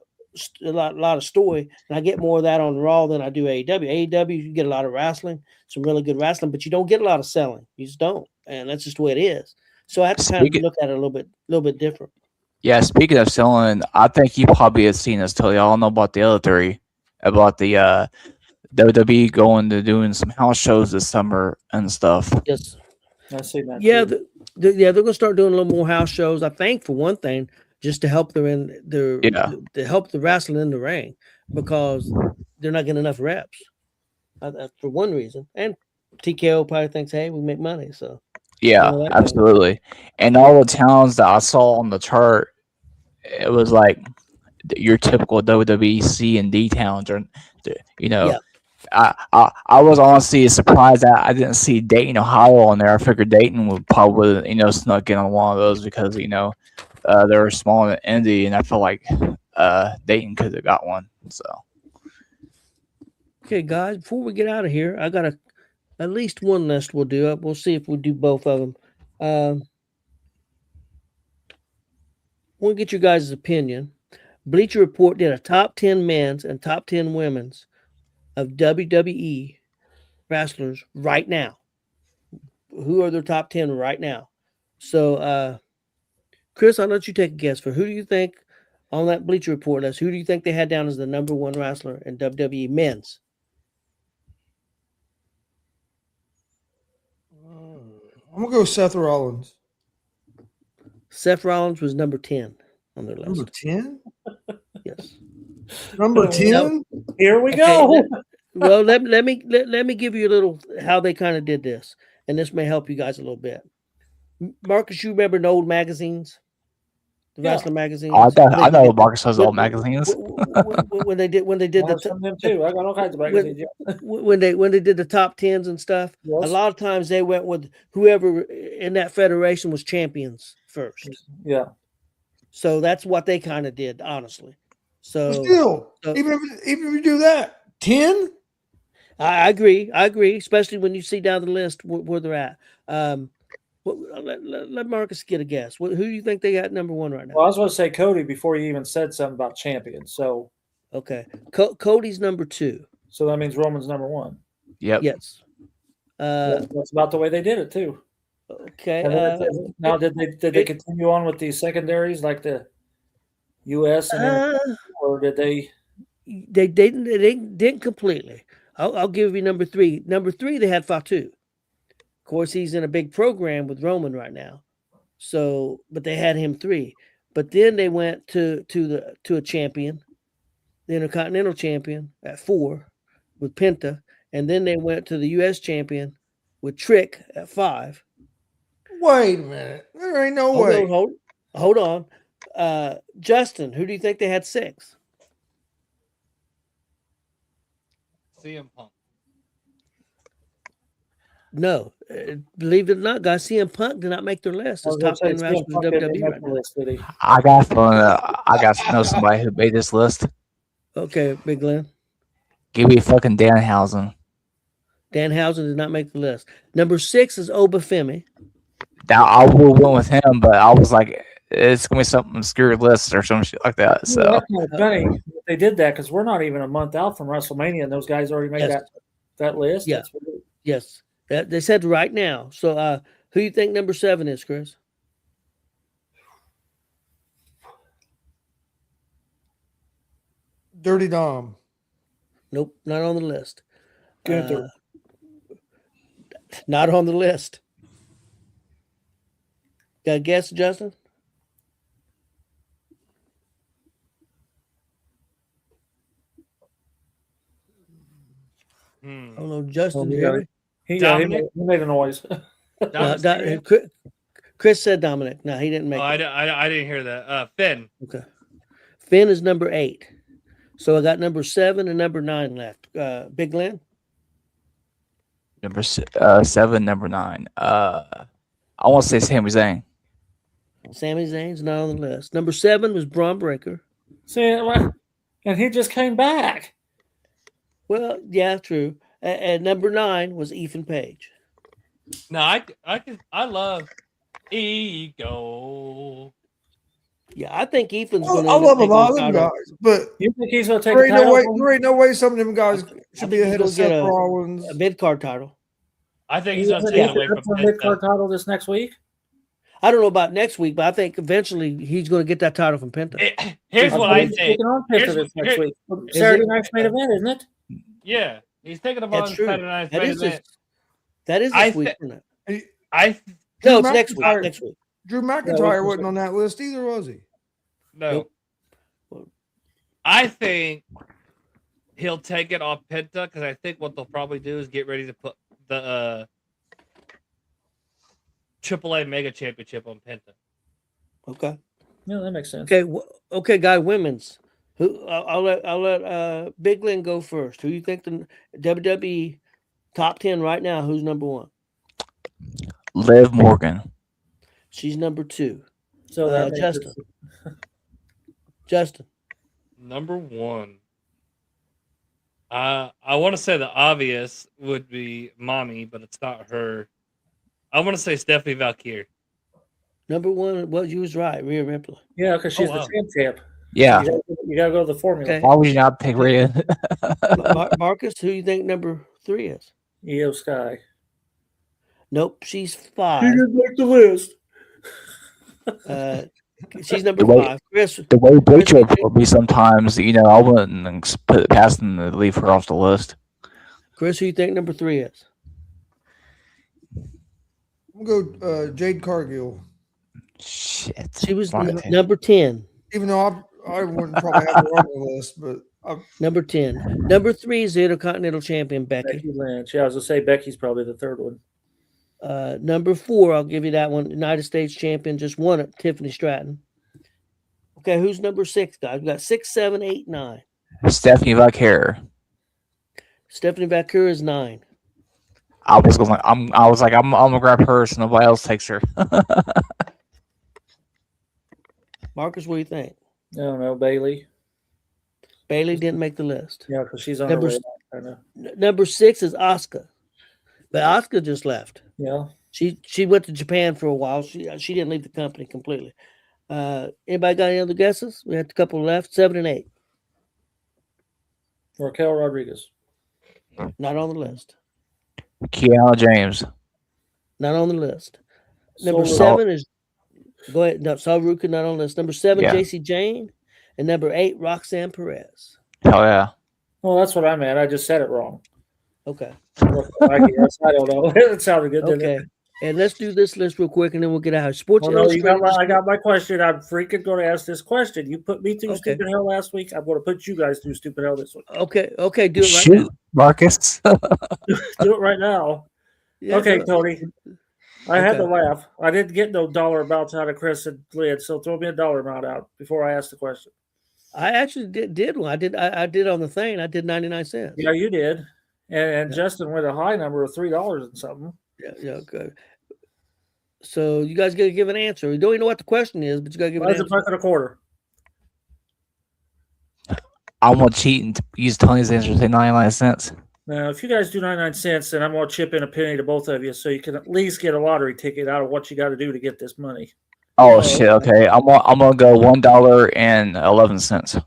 lot of story, and I get more of that on Raw than I do AEW. AEW, you get a lot of wrestling, some really good wrestling, but you don't get a lot of selling. You just don't, and that's just the way it is. So I have to kind of look at it a little bit different. Yeah, speaking of selling, I think you probably have seen this too. Y'all know about the other 3, about the WWE going to doing some house shows this summer and stuff. Yes, I see that. Yeah, they're going to start doing a little more house shows. I think for one thing, just to help to help the wrestling in the ring because they're not getting enough reps. For one reason, and TKO probably thinks, "Hey, we make money." So yeah, absolutely. And all the towns that I saw on the chart, it was like your typical WWE C and D towns, or Yeah. I was honestly surprised that I didn't see Dayton, Ohio on there. I figured Dayton would probably snuck in on one of those because they were small in Indy, and I felt like Dayton could have got one. So okay, guys, before we get out of here, I got at least one list we'll do up. We'll see if we do both of them. We'll get you guys' opinion. Bleacher Report did a top 10 men's and top 10 women's of WWE wrestlers right now. Who are their top 10 right now? So, Chris, I'll let you take a guess. For who do you think on that Bleacher Report list, who do you think they had down as the number 1 wrestler in WWE men's? I'm going to go Seth Rollins. Seth Rollins was number 10 on their list. Number 10? Yes. Number 10? Here we go. Well, let me give you a little how they kind of did this, and this may help you guys a little bit. Marcus, you remember the old magazines, the wrestling magazines? I know Marcus has old magazines. When they did them too. I got all kinds of magazines. When they did the top 10s and stuff, Yes. a lot of times they went with whoever in that federation was champions first. Yeah. So that's what they kind of did, honestly. So Still, even if you do that, 10? I agree, especially when you see down the list where they're at. Let Marcus get a guess. Who do you think they got number 1 right now? Well, I was going to say Cody before you even said something about champions. So okay, Cody's number 2. So that means Roman's number 1. Yep. Yes. That's about the way they did it too. Okay. Now, did they continue on with the secondaries like the U.S. and or did they? They didn't completely. I'll give you number 3. Number 3, they had Fatu. Of course, he's in a big program with Roman right now. So, but they had him 3. But then they went to a champion, the Intercontinental Champion at 4 with Penta, and then they went to the U.S. Champion with Trick at 5. Wait a minute, there ain't no way. Hold on. Justin, who do you think they had 6? CM Punk. No, believe it or not, guys, CM Punk did not make their list as top 10 wrestlers in WWE right now. I got fun. I got to know somebody who made this list. Okay, Big Glenn. Give me fucking Danhausen. Danhausen did not make the list. Number 6 is Obafemi. Now I would have went with him, but I was like, it's gonna be something obscure list or some shit like that. So that's kind of funny they did that because we're not even a month out from WrestleMania, and those guys already made that list. Yeah. Yes. They said right now. So who you think number 7 is, Chris? Dirty Dom. Nope, not on the list. Gunther. Not on the list. Got a guess, Justin? I don't know, Justin. He Dominic? made a noise. Chris said Dominic. No, he didn't make it. I didn't hear that. Finn. Okay. Finn is number 8. So I got number 7 and number 9 left. Big Glenn? Number 7, number 9. I want to say Sami Zayn. Sami Zayn's not on the list. Number 7 was Braun Breaker. See, and he just came back. Well, yeah, true. And number 9 was Ethan Page. No, I love Ego. Yeah, I think Ethan's I going to. love a lot of them guys, but You think he's going to take there the ain't no title? way. There ain't no way some of them guys should be he's ahead of gonna get Seth Rollins. a mid-card title. I think he's going to take it away from the mid-card title this next week. I don't know about next week, but I think eventually he's going to get that title from Penta. Here's what I He's think. taking on Penta this next week. Saturday night's main event, isn't it? Yeah, he's taking him That's on true. Saturday night's That main is event. this week, isn't it? No, Drew it's next week. McIntyre- Next week. Drew McIntyre wasn't on that list either, was he? No. I think he'll take it off Penta because I think what they'll probably do is get ready to put the AAA Mega Championship on Penta. Okay. Yeah, that makes sense. Okay. Okay, guy. Women's. Who? I'll let Big Glenn go first. Who you think the WWE top 10 right now? Who's number 1? Liv Morgan. She's number 2. So that makes Justin. it- Justin. Number 1. I want to say the obvious would be Mommy, but it's not her. I want to say Stephanie Valkyrie. Number 1. Well, you was right. Rhea Ripley. Yeah, because she's wow. the champ. Yeah. You got to go to the formula. Okay. Why would you not pick Rhea? Marcus, who you think number 3 is? Io Sky. Nope, she's 5. didn't make the list. She's number The way- 5. Chris, The way Rachel would be sometimes, I wouldn't put it past them to leave her off the list. who you think number 3 is? I'm gonna go Jade Cargill. Shit. She was Right. number 10. Even though I wouldn't probably have her on the list, but Number 10. Number 3 is the Intercontinental Champion, Becky. Becky Lynch. Yeah, I was going to say Becky's probably the third one. Number 4, I'll give you that one. United States Champion, just won it, Tiffany Stratton. Okay, who's number 6, guys? We got 6, 7, 8, 9. Stephanie Valkyrie. Stephanie Valkyrie is 9. I was like, I'm gonna grab her so nobody else takes her. Marcus, what do you think? I don't know, Bailey. Bailey didn't make the list. Yeah, because she's on Number her way back, I know. Number 6 is Asuka. But Asuka just left. Yeah. She went to Japan for a while. She didn't leave the company completely. Anybody got any other guesses? We had a couple left. 7 and 8. Raquel Rodriguez. Not on the list. Kiana James. Not on the list. Number Sol- 7 is go ahead. No, Saul Ruka not on the list. Number 7, Yeah. JC Jane. And number 8, Roxanne Perez. Hell yeah. Well, that's what I meant. I just said it wrong. Okay. I don't know. It sounded good, didn't Okay. it? And let's do this list real quick and then we'll get out. Sports Well, no, Illustrated. I got my question. I'm freaking going to ask this question. You put me through Okay. stupid hell last week. I'm going to put you guys through stupid hell this week. Okay, do it right Shoot, Marcus. Do it right now. now. Okay, Yeah, Tony. I had to Okay. laugh. I didn't get no dollar amounts out of Chris and Lynn, so throw me a dollar amount out before I ask the question. I actually did one. I did on the thing. I did 99 cents. Yeah, you did. And Yeah. Justin went a high number of $3 and something. Yeah, good. So you guys got to give an answer. We don't even know what the question is, but you got to give Why an is it answer. buck and a quarter? I'm gonna cheat and use Tony's answer. Say 99 cents. Now, if you guys do 99 cents, then I'm going to chip in a penny to both of you so you can at least get a lottery ticket out of what you got to do to get this money. Oh shit. Okay. I'm gonna go $1.11.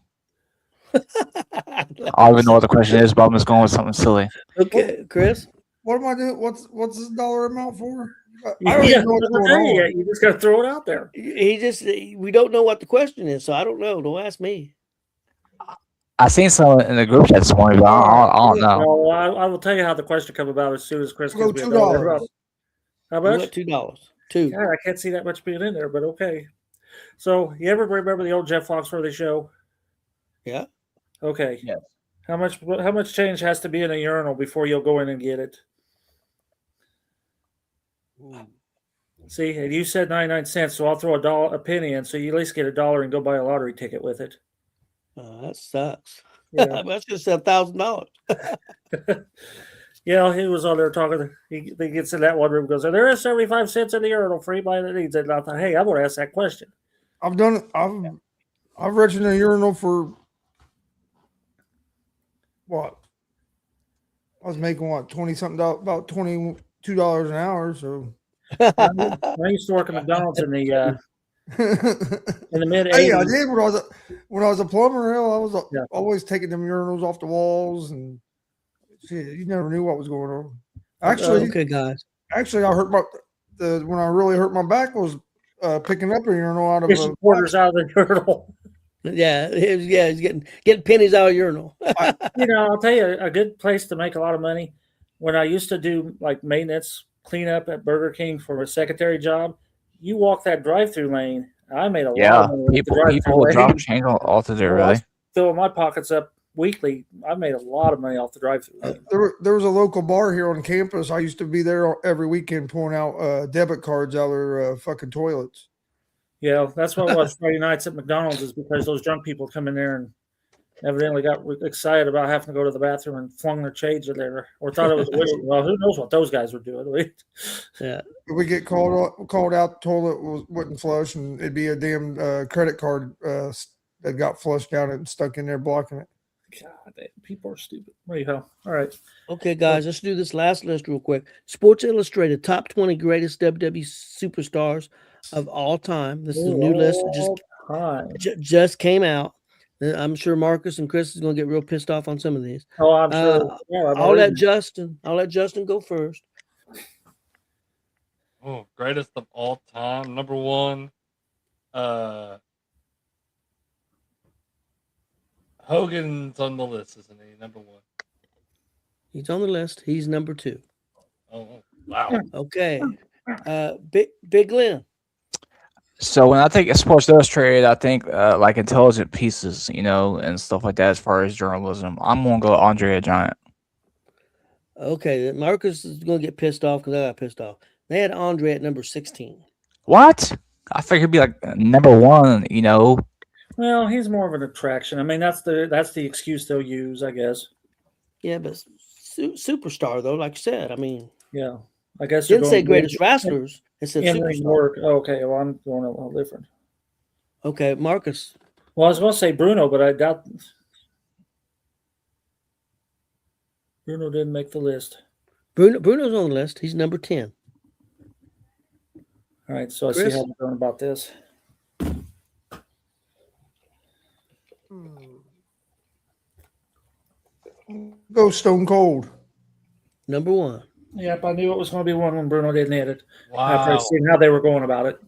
I don't even know what the question is, but I'm just going with something silly. Okay, Chris. what am I doing? What's this dollar amount for? I Yeah, don't even know what's going on. you just got to throw it out there. We don't know what the question is, so I don't know. Don't ask me. I seen some in the group chat this morning, but I don't know. No, I will tell you how the question come about as soon as Chris We'll gives go me a dollar. $2. How We much? got $2. 2. God, I can't see that much being in there, but okay. So, you ever remember the old Jeff Foxworthy show? Yeah. Okay. Yes. How much change has to be in a urinal before you'll go in and get it? See, and you said 99 cents, so I'll throw a penny in, so you at least get $1 and go buy a lottery ticket with it. That sucks. Yeah. That's just $1,000. Yeah, he was on there talking. He gets in that one room, goes, there is 75 cents in the urinal for anybody that needs it. And I thought, hey, I'm going to ask that question. I've done it. I've reached in a urinal for what? I was making what, 20 something, about $22 an hour. So I used to work at McDonald's in the mid 80s. Hey, I did when I was a plumber. Hell, I was always taking them urinals off the walls, and shit, you never knew what was going on. Actually, okay, guys. Actually, I hurt when I really hurt my back was picking up a urinal out of a quarters out of the urinal. Yeah, he's getting pennies out of urinal. I'll tell you a good place to make a lot of money. When I used to do like maintenance cleanup at Burger King for a secretary job, you walk that drive-through lane. I made a lot of money. People drop change all through there, really. Filling my pockets up weekly. I made a lot of money off the drive-through lane. There was a local bar here on campus. I used to be there every weekend pulling out debit cards out of their fucking toilets. Yeah, that's what it was Friday nights at McDonald's, is because those drunk people come in there and evidently got excited about having to go to the bathroom and flung their change in there, or thought it was well, who knows what those guys were doing. Yeah. We get called out, the toilet wouldn't flush, and it'd be a damn credit card that got flushed down and stuck in there blocking it. God damn, people are stupid. Anyhow, all right. Okay, guys, let's do this last list real quick. Sports Illustrated top 20 greatest WWE superstars of all time. This is a new list. It just came out. I'm sure Marcus and Chris is going to get real pissed off on some of these. Oh, I'm sure. Yeah, I'll let Justin go first. Oh, greatest of all time. Number one. Hogan's on the list, isn't he? Number one. He's on the list. He's number 2. Oh, wow. Okay. Big Glenn. So when I think of Sports Illustrated, I think like intelligent pieces, and stuff like that as far as journalism. I'm going to go Andre the Giant. Okay. Marcus is going to get pissed off because I got pissed off. They had Andre at number 16. What? I figured it'd be like number 1, Well, he's more of an attraction. I mean, that's the excuse they'll use, I guess. Yeah, but superstar though, like you said. I mean, yeah, I guess didn't say greatest wrestlers. It said superstar. Work. Okay, well, I'm going a little different. Okay, Marcus. Well, I was going to say Bruno, but I doubt Bruno didn't make the list. Bruno's on the list. He's number 10. All right, so I see how we're going about this. Go Stone Cold. Number 1. Yep, I knew it was going to be one when Bruno didn't hit it. Wow. After I seen how they were going about it.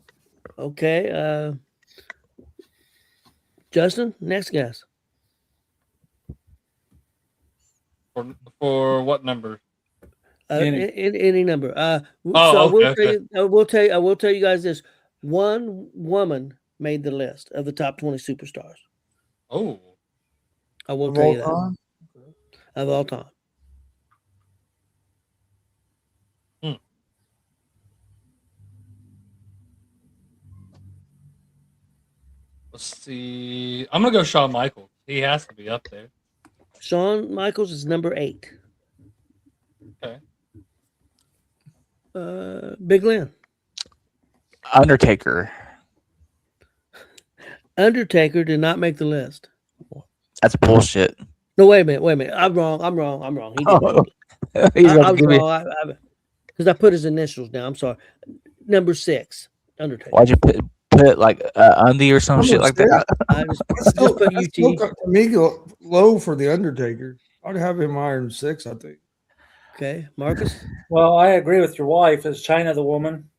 Okay. Justin, next guess. For what number? Any number. I will tell you guys this. One woman made the list of the top 20 superstars. Oh. I will tell you that. Of all time. Let's see. I'm going to go Shawn Michaels. He has to be up there. Shawn Michaels is number 8. Okay. Big Glenn. Undertaker. Undertaker did not make the list. That's bullshit. No, wait a minute. I'm wrong. He didn't. I was wrong. Because I put his initials down. I'm sorry. Number 6, Undertaker. Why'd you put like Undy or some shit like that? I just put UT. To me, low for the Undertaker. I'd have him iron 6, I think. Okay, Marcus. Well, I agree with your wife. Is China the woman?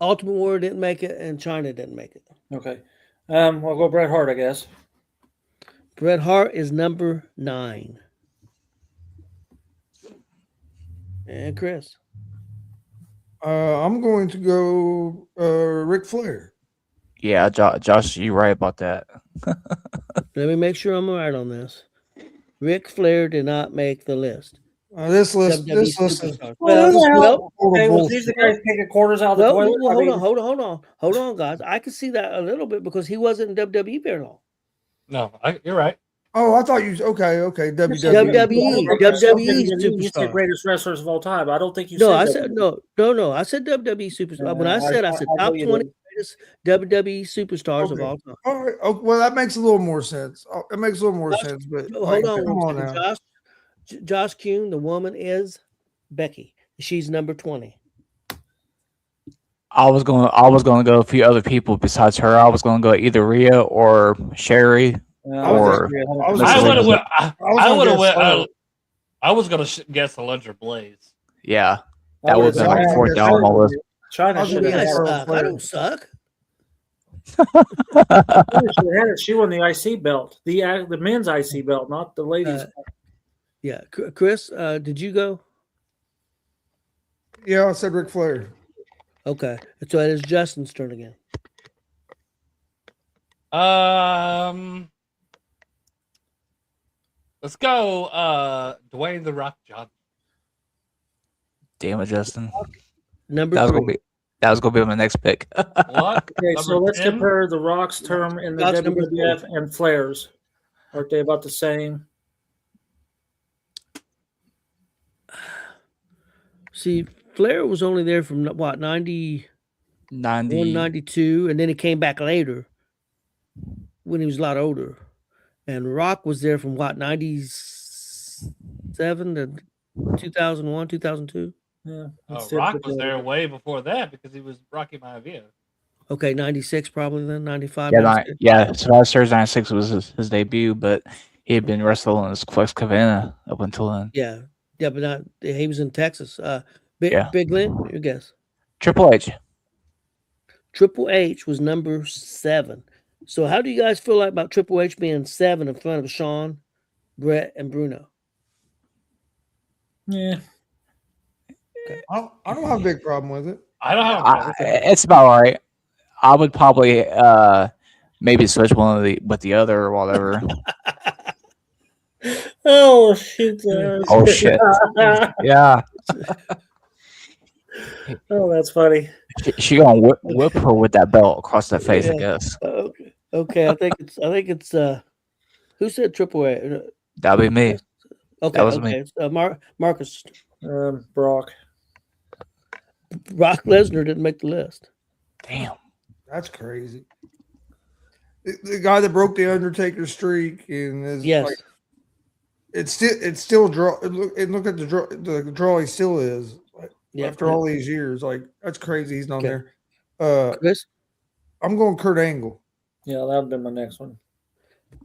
Ultimate Warrior didn't make it, and China didn't make it. Okay. We'll go Bret Hart, I guess. Bret Hart is number 9. And Chris. I'm going to go Ric Flair. Yeah, Josh, you're right about that. Let me make sure I'm right on this. Ric Flair did not make the list. This list WWE is superstars. Well, who the hell? total Okay, was these the bullshit. guys taking quarters out of the toilet? I mean, hold on, guys. I can see that a little bit because he wasn't in WWE very long. No, you're right. Oh, I thought you okay. WWE You said superstar. greatest wrestlers of all time. I don't think you No, said I that. said no. I said WWE superstar. When I said I top know you 20 didn't. greatest WWE superstars of Okay. all time. All right. Oh, well, that makes a little more sense. It makes a little more sense. But Hold on come one on second. now. Josh Kuhn, the woman is Becky. She's number 20. I was gonna go a few other people besides her. I was gonna go either Rhea or Sherry. I Or- was I would have. gonna I was gonna guess Alundra Blaze. Yeah, that would have been like fourth down on my list. China I'll should give have you had a it. I don't suck. She won the IC belt, the men's IC belt, not the ladies. Yeah, Chris, did you go? Yeah, I said Ric Flair. Okay, so it is Justin's turn again. Let's go. Dwayne the Rock Johnson. Damn it, Justin. Number That 3. was gonna be my next pick. What? Okay, so Number let's 10? compare the Rock's term in the Rock's number WWF and Flair's. Aren't they about the same? See, Flair was only there from what 91, 90. 92, and then he came back later when he was a lot older. And Rock was there from what 97 to 2001, 2002. Yeah. Rock was there way before that because he was Rocky Maivia. Okay, 96 probably then 95. Yeah, 96. yeah. Survivor Series 96 was his debut, but he had been wrestling as Flex Cabana up until then. Yeah, but not he was in Texas. Big Yeah. Lynn, your guess. Triple H. Triple H was number 7. So how do you guys feel like about Triple H being 7 in front of Shawn, Brett, and Bruno? Yeah. I don't have a big problem with it. I don't have. It's about all right. I would probably maybe switch one with the other or whatever. Oh shit! Oh shit! Yeah, Oh, that's funny. she gonna whip her with that belt across the face. I Yeah. guess Okay. I think it's who said Triple H? that'd be me. Okay, That was me. It's, Marcus. Brock. Brock Lesnar didn't make the list. Damn. That's crazy. The guy that broke the Undertaker streak and is Yes. like, it's still draw. Look at the draw he still is Yeah, after all these years. Like that's crazy. He's not Okay. there. Chris, I'm going Kurt Angle. Yeah, that would be my next one.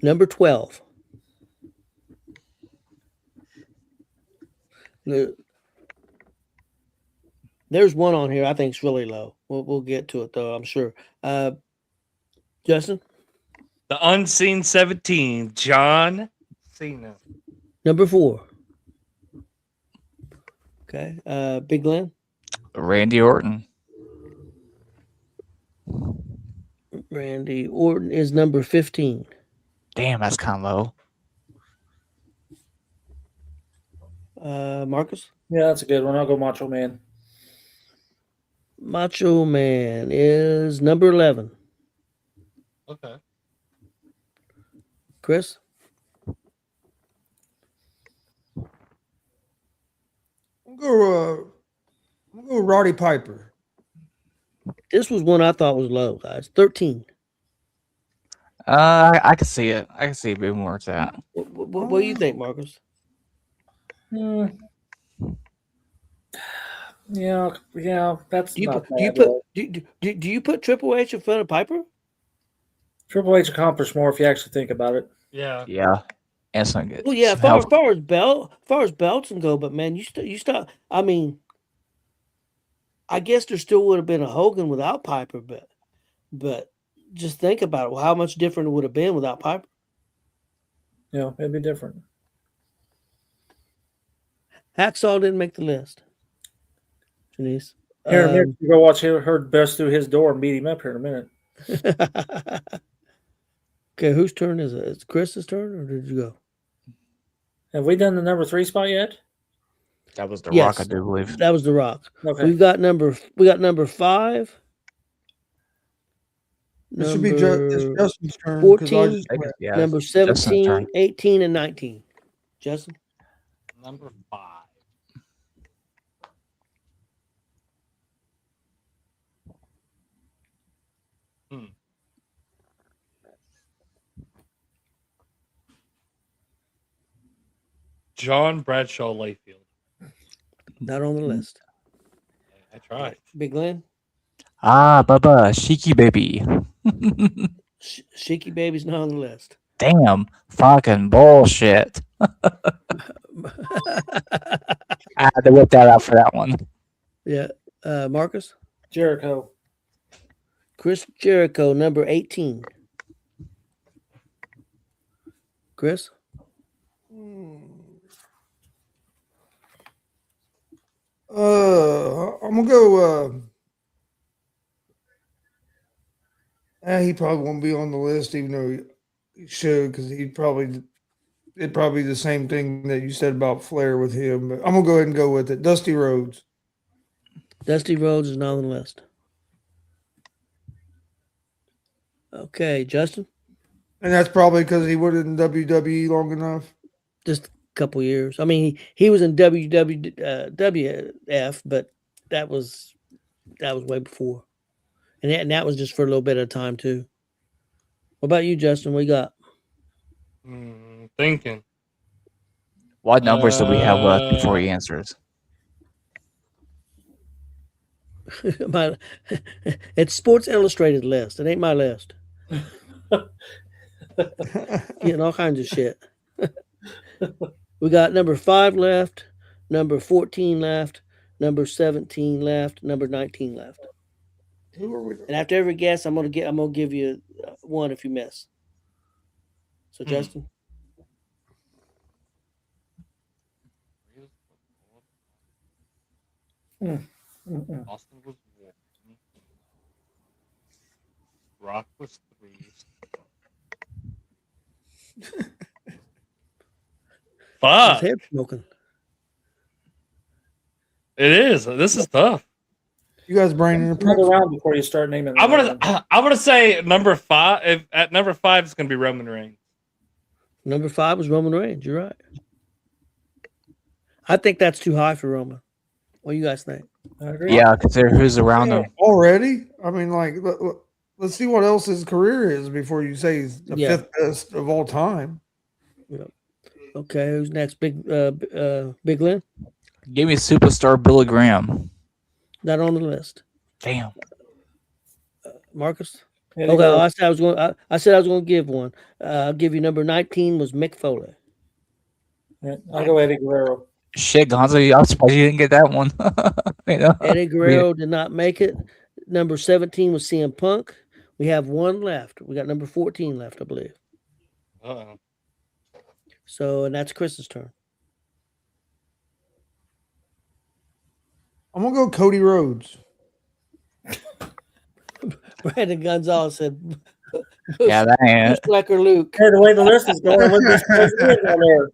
number 12. There's one on here I think is really low. We'll get to it though, I'm sure. Justin, The Unseen 17, John Cena. number 4. Okay. Big Glenn, Randy Orton. Randy Orton is number 15. Damn, that's kind of low. Marcus, Yeah, that's a good one. I'll go Macho Man. Macho Man is number 11. Okay. Chris, I'm going to go Roddy Piper. this was one I thought was low, guys. 13. I can see it. I can see it being more to that. What do you think, Marcus? Yeah, that's Do you not put, do you bad, put do you put Triple H in front of Piper? Triple H accomplished more if you actually think about it. Yeah. Yeah, and some good. Well, yeah, some help. as far as belts can go, but man, you start. I mean, I guess there still would have been a Hogan without Piper, but just think about it. Well, how much different it would have been without Piper. Yeah, it'd be different. Hacksaw didn't make the list. Janice, Here in a minute, you go watch her bust through his door and beat him up here in a minute. Okay, whose turn is it? It's Chris's turn, or did you go? Have we done the number 3 spot yet? That was the Yes. Rock, I do believe. That was the Rock. Okay. We got number 5. It should be it's Number Justin's turn. 14, I guess, yeah, number it's Justin's 17, turn. 18, and 19. Justin? Number 5. John Bradshaw Layfield. Not on the list. I tried. Big Glenn? Ah, Bubba, Shiki Baby. Sheiky Baby's not on the list. Damn, fucking bullshit. I had to whip that out for that one. Yeah. Marcus? Jericho. Chris Jericho, number 18. Chris? I'm gonna go. He probably won't be on the list, even though he should, because it'd probably be the same thing that you said about Flair with him. But I'm gonna go ahead and go with it. Dusty Rhodes. Dusty Rhodes is not on the list. Okay, Justin? And that's probably because he wasn't in WWE long enough. Just a couple years. I mean, he was in WWF, but that was way before. And that was just for a little bit of time, too. What about you, Justin? What you got? Thinking. What numbers do we have left before he answers? It's Sports Illustrated list. It ain't my list. Getting all kinds of shit. We got number 5 left, number 14 left, number 17 left, number 19 left. Who are we? And after every guess, I'm gonna give you one if you miss. So Justin, Austin was 1. Rock was 3. his 5. head smoking. It is. This is tough. You guys brain in Another round before you start naming. I'm gonna say number 5. At number 5, it's gonna be Roman Reigns. Number 5 was Roman Reigns. You're right. I think that's too high for Roman. What do you guys think? I agree. Yeah, consider who's around him. already. I mean, like, let's see what else his career is before you say he's the 5th best of all time. Okay, who's next? Big Glenn? Give me superstar Billy Graham. Not on the list. Damn. Marcus? Eddie Okay, Guerrero. I said I was going to give one. I'll give you number 19 was Mick Foley. Yeah, I'll go Eddie Guerrero. Shit, Gonzo, I'm surprised you didn't get that one. You know? Eddie Guerrero did not make it. Number 17 was CM Punk. We have one left. We got number 14 left, I believe. Uh-oh. So, and that's Chris's turn. I'm gonna go Cody Rhodes. Brandon Gonzalez said, Yeah, that ain't it. Bush or Luke. Hey, the way the list is going, I wouldn't be surprised if it was on there.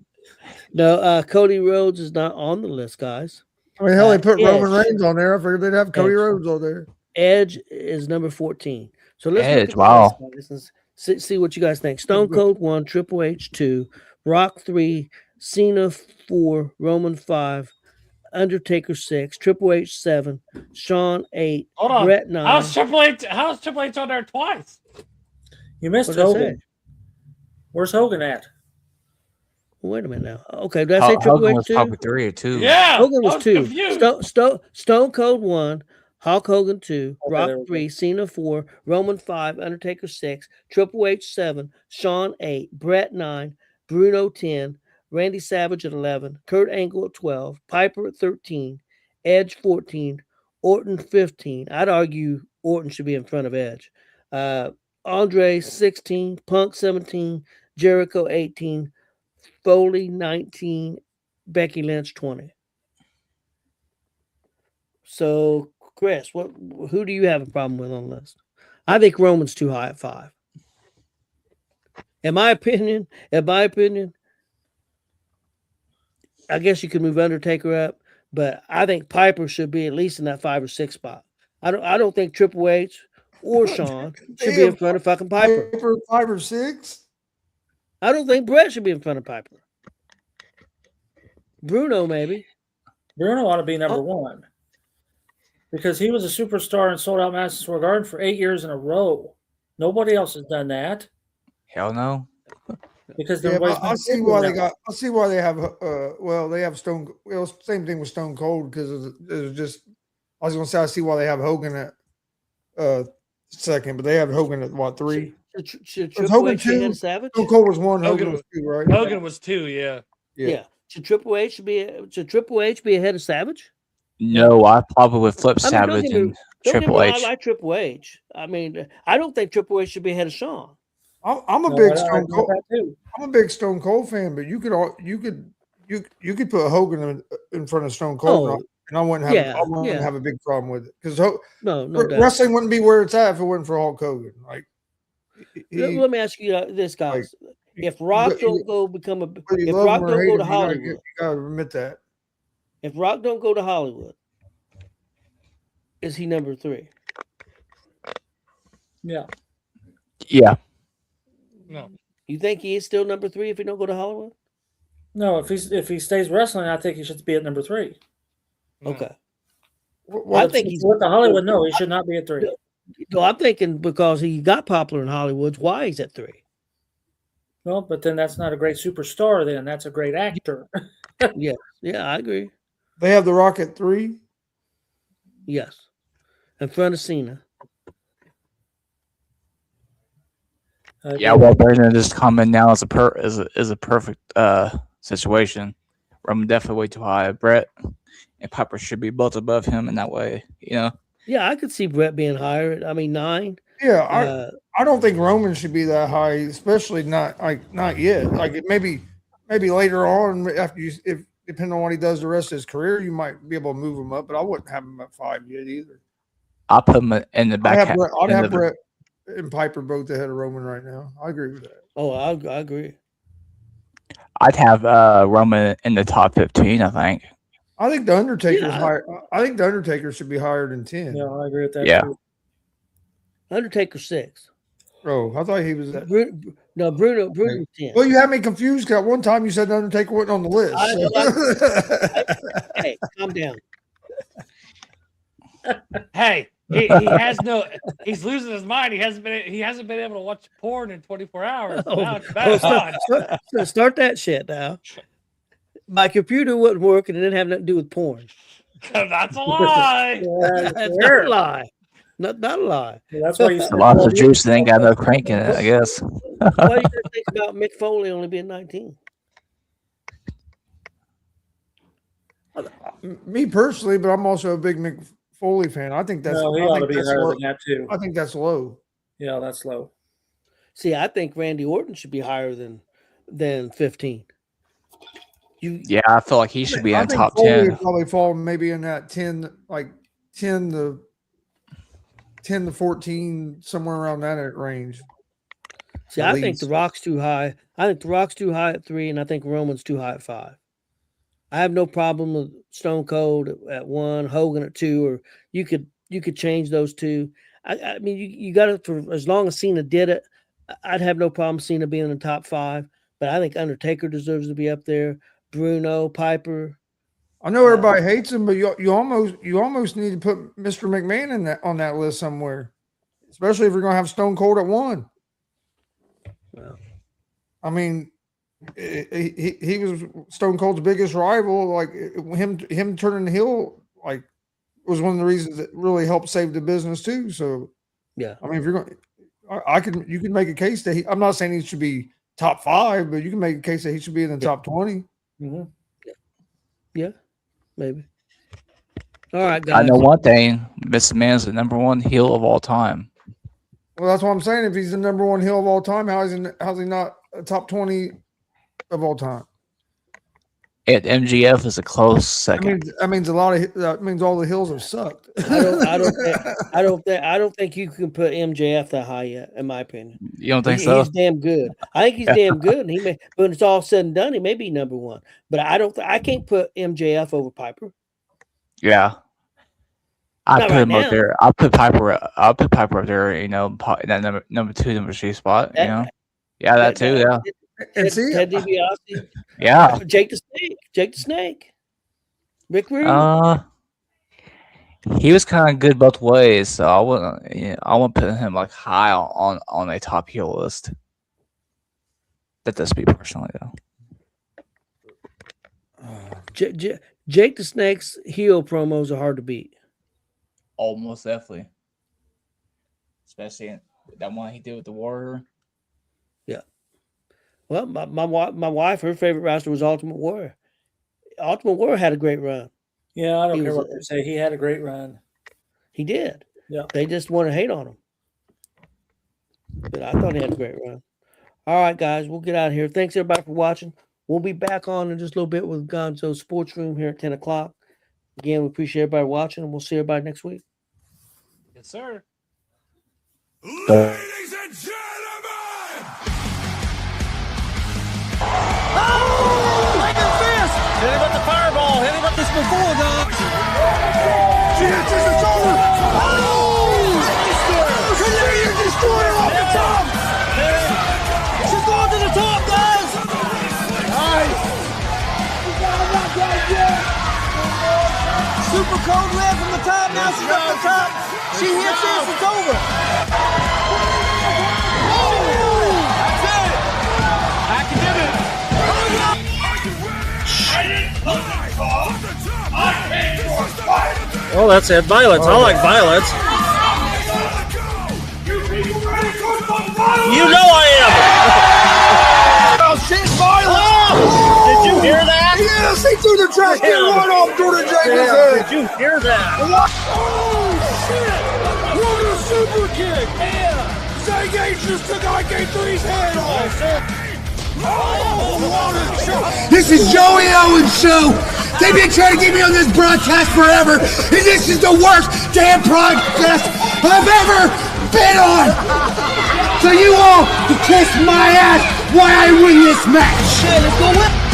No, Cody Rhodes is not on the list, guys. I mean, hell, they put Edge. Roman Reigns on there. I figured they'd have Cody Edge. Rhodes on there. Edge is number 14. So let's Edge, look at the wow. list, guys, and see what you guys think. Stone Cold 1, Triple H 2, Rock 3, Cena 4, Roman 5, Undertaker 6, Triple H 7, Shawn 8, Hold on. Brett 9. How's Triple H on there twice? You missed What did I say? Hogan. Where's Hogan at? Wait a minute now. Okay, did I say Triple Hogan H was 2? probably 3 or 2. Yeah. Hogan I was 2. confused. Stone Cold 1, Hulk Hogan 2, Okay, Rock there we go. 3, Cena 4, Roman 5, Undertaker 6, Triple H 7, Shawn 8, Brett 9, Bruno 10, Randy Savage at 11, Kurt Angle at 12, Piper at 13, Edge 14, Orton 15. I'd argue Orton should be in front of Edge. Andre 16, Punk 17, Jericho 18, Foley 19, Becky Lynch 20. So, Chris, who do you have a problem with on the list? I think Roman's too high at 5. In my opinion, I guess you could move Undertaker up, but I think Piper should be at least in that 5 or 6 spot. I don't think Triple H or Shawn should be in front of fucking Piper. 5 or 6. I don't think Brett should be in front of Piper. Bruno, maybe. Bruno ought to be number 1 because he was a superstar and sold out Madison Square Garden for 8 years in a row. Nobody else has done that. Hell no. Because Yeah, I see why they got. I see why they have. They have Stone. Well, same thing with Stone Cold because it was just. I was gonna say I see why they have Hogan at second, but they have Hogan at what 3? Should Was Triple Hogan H be ahead 2? of Savage? Stone Cold was 1. Hogan Hogan was 2, right? Hogan was 2, yeah. Yeah. Should Triple H be ahead of Savage? No, I probably would flip I mean, Savage and don't get me Triple wrong, H. I like Triple H. I mean, I don't think Triple H should be ahead of Shawn. I'm a big Stone Cold. I'm a big Stone Cold fan, but you could put Hogan in front of Stone Cold, and I wouldn't have a big problem with it because no wrestling wouldn't be where it's at if it wasn't for Hulk Hogan. Like, let me ask you this, guys: if Rock don't go to Hollywood, you gotta admit that. If Rock don't go to Hollywood, is he number 3? Yeah. Yeah. No. You think he is still number 3 if he don't go to Hollywood? No, if he stays wrestling, I think he should be at number 3. Okay. Well, I think he's with the Hollywood. No, he should not be at 3. No, I'm thinking because he got popular in Hollywood, why he's at 3. Well, but then that's not a great superstar. Then that's a great actor. Yeah, I agree. They have The Rock at 3. Yes, in front of Cena. Yeah, well, Brandon just comment now is a perfect situation. Roman definitely way too high. Brett and Piper should be both above him in that way, Yeah, I could see Brett being higher. I mean, 9. Yeah, I don't think Roman should be that high, especially not yet. Like maybe later on after if depending on what he does the rest of his career, you might be able to move him up. But I wouldn't have him at 5 yet either. I'll put him in the back. I'd have Brett and Piper both ahead of Roman right now. I agree with that. Oh, I agree. I'd have Roman in the top 15, I think. I think the Undertaker's higher. I think the Undertaker should be higher than 10. Yeah, I agree with that. Yeah. Too. Undertaker 6. Oh, I thought he was at. No, Bruno 10. Well, you had me confused because one time you said the Undertaker wasn't on the list. Hey, calm down. Hey, he has no. He's losing his mind. He hasn't been able to watch porn in 24 hours. Now it's back on. Start that shit now. My computer wouldn't work, and it didn't have nothing to do with porn. That's a lie. That's not a lie. Not a lie. Yeah, that's why you said Lots of juice and ain't got no crank in it, I guess. Why do you think about Mick Foley only being 19? Me personally, but I'm also a big Mick Foley fan. I think that's. No, he ought to be higher low. than that too. I think that's low. Yeah, that's low. See, I think Randy Orton should be higher than 15. Yeah, I feel like he should be in the top Foley 10. would probably fall maybe in that 10, like 10 to 14, somewhere around that range. See, I think The Rock's too high. I think The Rock's too high at 3, and I think Roman's too high at 5. I have no problem with Stone Cold at 1, Hogan at 2, or you could change those two. I mean, you got it for as long as Cena did it. I'd have no problem Cena being in the top 5, but I think Undertaker deserves to be up there. Bruno, Piper. I know everybody hates him, but you almost need to put Mr. McMahon on that list somewhere, especially if you're going to have Stone Cold at 1. Well, I mean, he was Stone Cold's biggest rival. Like him turning heel, like was one of the reasons that really helped save the business too. So yeah, I mean, if you're going, you can make a case that I'm not saying he should be top 5, but you can make a case that he should be in the top 20. Mm-hmm. Yeah, maybe. All right, guys. I know one thing: Mr. Man's the #1 heel of all time. Well, that's what I'm saying. If he's the #1 heel of all time, how's he not a top 20 of all time? MGF is a close second. That means a lot of that means all the hills have sucked. I don't think you can put MJF that high yet, in my opinion. You don't think so? He's damn good. I think he's damn good, and he may. When it's all said and done, he may be number one. But I can't put MJF over Piper. Yeah. I Not put right him up now. there. I'll put Piper up there. You know, in that number 2, number 3 spot. You know. Yeah, that too. Yeah. And see, Ted DiBiase, Yeah. Jake the Snake, Rick Rude. He was kind of good both ways, so I wouldn't put him like high on a top heel list. That's just me personally, though. Jake the Snake's heel promos are hard to beat. Almost definitely, especially that one he did with the Warrior. Yeah. Well, my wife, her favorite wrestler was Ultimate Warrior. Ultimate Warrior had a great run. Yeah, I don't care what they say. He had a great run. He did. Yeah. They just want to hate on him. But I thought he had a great run. All right, guys, we'll get out of here. Thanks, everybody, for watching. We'll be back on in just a little bit with Gonzo's Sports Room here at 10 o'clock. Again, we appreciate everybody watching, and we'll see everybody next week. Yes, sir. Ladies and gentlemen! Oh! Lightning fist! Hit him with the fireball. Hit him with this before, dog. Chance, it's over! Oh! Canadian Destroyer off the top! She's going to the top, guys! Nice! Not quite yet! Super cold red from the top. Now she's up the top. She hits this, it's over. That's it. I can do it. Oh, that's it. Violence. I like violence. You know I am. Oh, shit, violence! Did you hear that? Yes, he threw the trash can right off Jordan Jenkins' head! Did you hear that? What? Oh, shit! What a super kick! Yeah! Zay Gage just took IK3's head off! Oh, what a show! This is Joey Owens' show! They've been trying to get me on this broadcast forever, and this is the worst damn broadcast I've ever been on! So you all can kiss my ass while I win this match! Let's go with